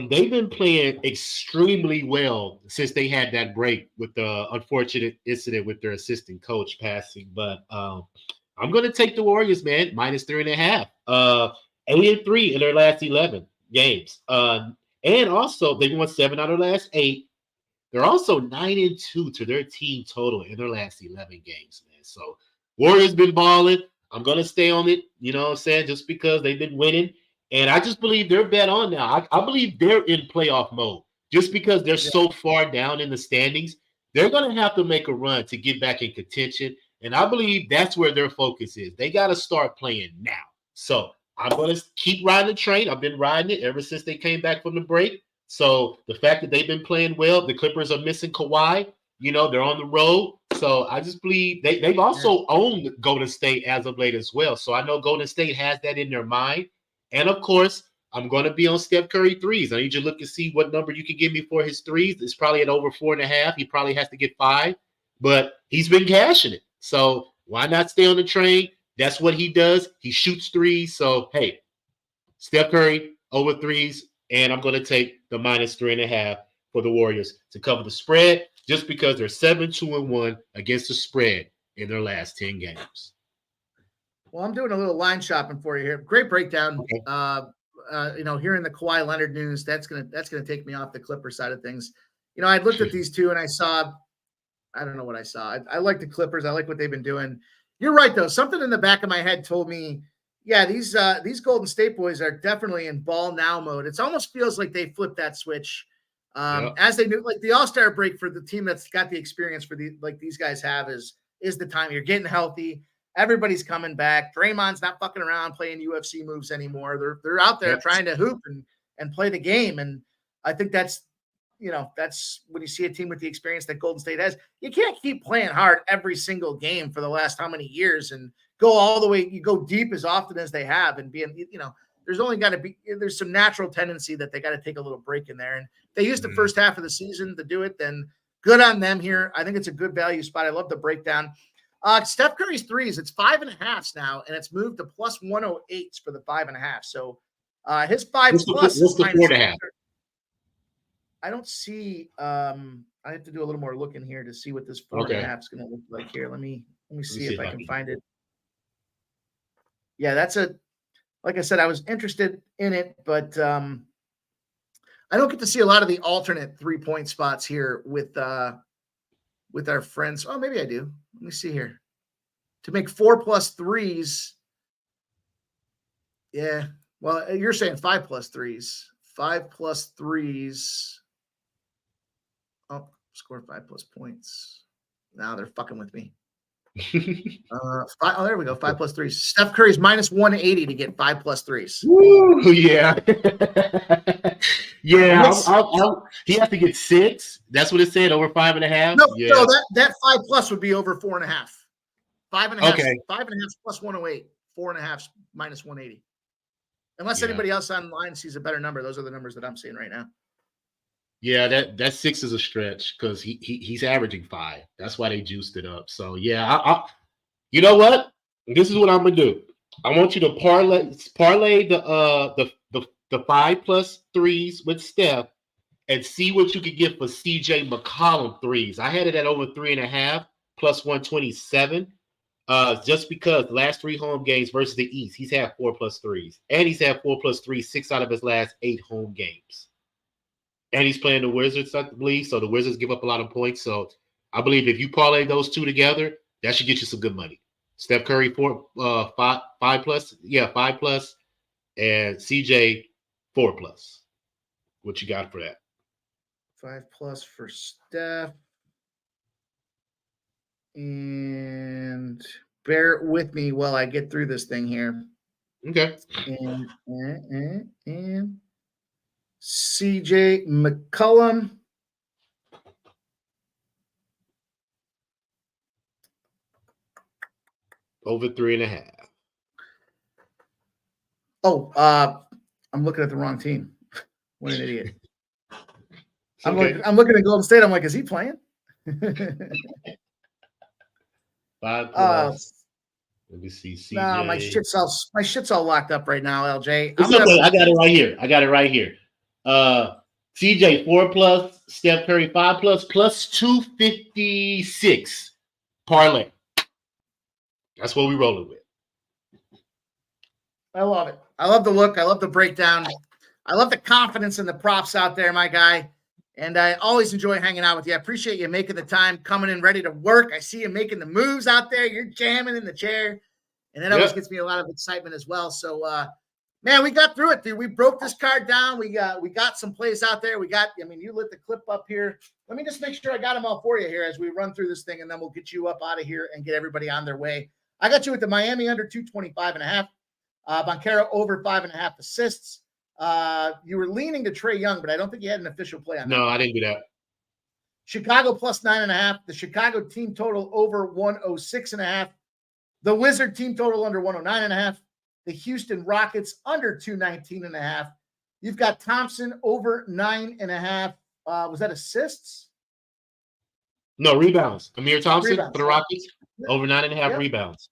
D: They've been playing extremely well since they had that break with the unfortunate incident with their assistant coach passing. But I'm going to take the Warriors, man, -3.5. 8-3 in their last 11 games. And also, they won 7 out of their last 8. They're also 9-2 to their team total in their last 11 games, man. So Warriors been balling. I'm going to stay on it, you know what I'm saying, just because they've been winning. And I just believe they're bet on now. I believe they're in playoff mode just because they're so far down in the standings. They're going to have to make a run to get back in contention. And I believe that's where their focus is. They got to start playing now. So I'm going to keep riding the train. I've been riding it ever since they came back from the break. So the fact that they've been playing well, the Clippers are missing Kawhi. You know, they're on the road. So I just believe they've also owned Golden State as of late as well. So I know Golden State has that in their mind. And, of course, I'm going to be on Steph Curry threes. I need you to look and see what number you can give me for his threes. It's probably at over 4.5. He probably has to get 5. But he's been cashing it. So why not stay on the train? That's what he does. He shoots threes. So, hey, Steph Curry over threes. And I'm going to take the -3.5 for the Warriors to cover the spread just because they're 7-2-1 against the spread in their last 10 games.
C: Well, I'm doing a little line shopping for you here. Great breakdown.
D: Okay.
C: Hearing the Kawhi Leonard news, that's gonna take me off the Clipper side of things. You know, I looked at these two and I saw, I don't know what I saw. I like the Clippers. I like what they've been doing. You're right though. Something in the back of my head told me, yeah, these Golden State boys are definitely in ball now mode. It almost feels like they flipped that switch as they knew, like the All-Star break for the team that's got the experience for these guys have is the time you're getting healthy. Everybody's coming back. Draymond's not fucking around playing UFC moves anymore. They're out there trying to hoop and play the game. And I think that's when you see a team with the experience that Golden State has, you can't keep playing hard every single game for the last how many years and go all the way. You go deep as often as they have and there's some natural tendency that they got to take a little break in there. And they used the first half of the season to do it. Then good on them here. I think it's a good value spot. I love the breakdown. Steph Curry's threes, it's 5.5 now, and it's moved to +108 for the 5.5. So his 5+. What's the 4.5? I don't see. I have to do a little more looking here to see what this 4.5 is going to look like here. Let me see if I can find it. Yeah, like I said, I was interested in it, but I don't get to see a lot of the alternate 3-point spots here with our friends. Oh, maybe I do. Let me see here. To make 4+3s. Yeah. Well, you're saying 5+3s. 5+3s. Oh, score 5+ points. Now they're fucking with me. There we go. 5+3s. Steph Curry's -180 to get 5+3s.
D: Woo, yeah. Yeah. He has to get 6. That's what it said, over 5.5.
C: No, that 5+ would be over 4.5. 5.5.
D: Okay.
C: 5.5 +108. 4.5 -180. Unless anybody else online sees a better number, those are the numbers that I'm seeing right now.
D: Yeah, that 6 is a stretch because he's averaging 5. That's why they juiced it up. So yeah, you know what? This is what I'm gonna do. I want you to parlay the 5+3s with Steph and see what you could get for CJ McCollum threes. I had it at over 3.5 +127. Just because the last 3 home games versus the East, he's had 4+3s, and he's had 4+3 6 out of his last 8 home games. And he's playing the Wizards, I believe. So the Wizards give up a lot of points. So I believe if you parlay those two together, that should get you some good money. Steph Curry 5+, and CJ 4+. What you got for that?
C: 5+ for Steph. And bear with me while I get through this thing here.
D: Okay.
C: And CJ McCollum.
D: Over 3.5.
C: Oh, I'm looking at the wrong team. What an idiot. I'm looking at Golden State. I'm like, is he playing?
D: 5+. Let me see. CJ.
C: No, my shit's all locked up right now, LJ.
D: It's okay. I got it right here. CJ 4+, Steph Curry 5+, plus 256 parlay. That's what we rolling with.
C: I love it. I love the look. I love the breakdown. I love the confidence in the props out there, my guy. And I always enjoy hanging out with you. I appreciate you making the time, coming in ready to work. I see you making the moves out there. You're jamming in the chair. And that always gets me a lot of excitement as well. So, man, we got through it, dude. We broke this card down. We got some plays out there. You lit the clip up here. Let me just make sure I got them all for you here as we run through this thing, and then we'll get you up out of here and get everybody on their way. I got you with the Miami under 225.5. Banchero over 5.5 assists. You were leaning to Trae Young, but I don't think you had an official play on that.
D: No, I didn't do that.
C: Chicago plus 9.5. The Chicago team total over 106.5. The Wizard team total under 109.5. The Houston Rockets under 219.5. You've got Thompson over 9.5. Was that assists?
D: No, rebounds. Amir Thompson
C: Rebounds.
D: for the Rockets, over 9.5 rebounds.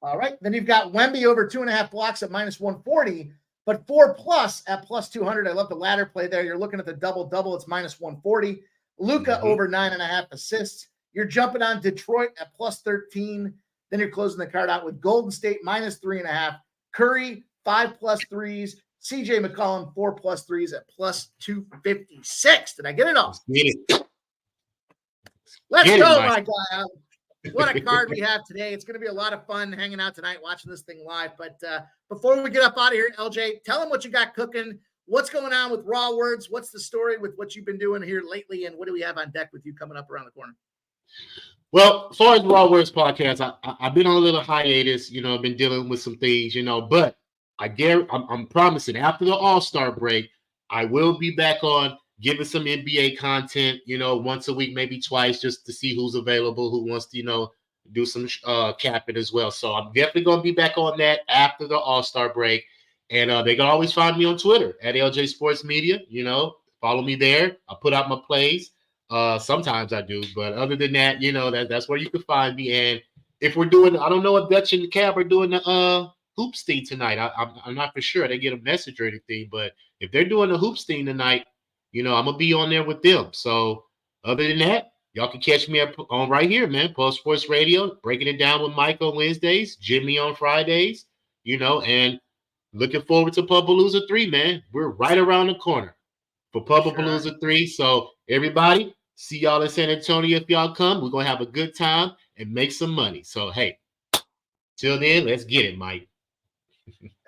C: All right. Then you've got Wemby over 2.5 blocks at -140, but 4+ at +200. I love the ladder play there. You're looking at the double-double. It's -140. Luka over 9.5 assists. You're jumping on Detroit at +13. Then you're closing the card out with Golden State -3.5. Curry, 5+ threes. CJ McCollum, 4+ threes at +256. Did I get it all? Let's go, my guy. What a card we have today. It's going to be a lot of fun hanging out tonight, watching this thing live. But before we get up out of here, LJ, tell them what you got cooking. What's going on with Raw Words? What's the story with what you've been doing here lately? And what do we have on deck with you coming up around the corner?
D: Well, as far as Raw Words podcast, I've been on a little hiatus. I've been dealing with some things, but I'm promising after the All-Star break, I will be back on giving some NBA content, once a week, maybe twice, just to see who's available, who wants to, do some capping as well. So I'm definitely going to be back on that after the All-Star break. And they can always find me on Twitter at LJ Sports Media. Follow me there. I put out my plays. Sometimes I do, but other than that, that's where you can find me. And if we're doing, I don't know if Dutch and Cab are doing the hoops thing tonight. I'm not for sure. I didn't get a message or anything, but if they're doing the hoops thing tonight, I'm gonna be on there with them. So other than that, y'all can catch me on right here, man. Pulse Sports Radio, breaking it down with Mike on Wednesdays, Jimmy on Fridays, and looking forward to Pubapalooza 3, man. We're right around the corner for Pubapalooza 3. So everybody, see y'all in San Antonio if y'all come. We're gonna have a good time and make some money. So hey, till then, let's get it, Mike.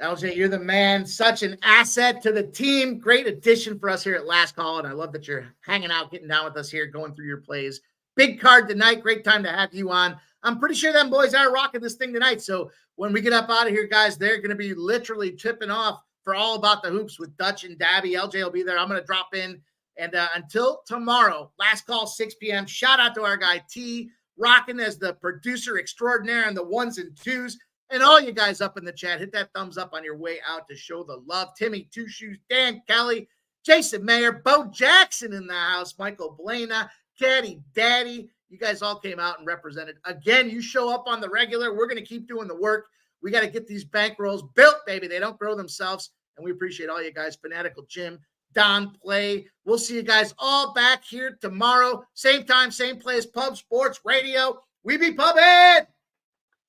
C: LJ, you're the man. Such an asset to the team. Great addition for us here at Last Call. And I love that you're hanging out, getting down with us here, going through your plays. Big card tonight. Great time to have you on. I'm pretty sure them boys are rocking this thing tonight. So when we get up out of here, guys, they're going to be literally tipping off for All About the Hoops with Dutch and Dabby. LJ will be there. I'm going to drop in. And until tomorrow, Last Call, 6 p.m. Shout out to our guy T, rocking as the producer extraordinaire on the ones and twos. And all you guys up in the chat, hit that thumbs up on your way out to show the love. Timmy Two Shoes, Dan Kelly, Jason Mayer, Bo Jackson in the house, Michael Blana, Caddy Daddy. You guys all came out and represented. Again, you show up on the regular. We're going to keep doing the work. We got to get these bankrolls built, baby. They don't grow themselves. And we appreciate all you guys. Fanatical Jim, Don Play. We'll see you guys all back here tomorrow. Same time, same place, Pub Sports Radio. We be pubbing.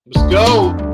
D: Let's go.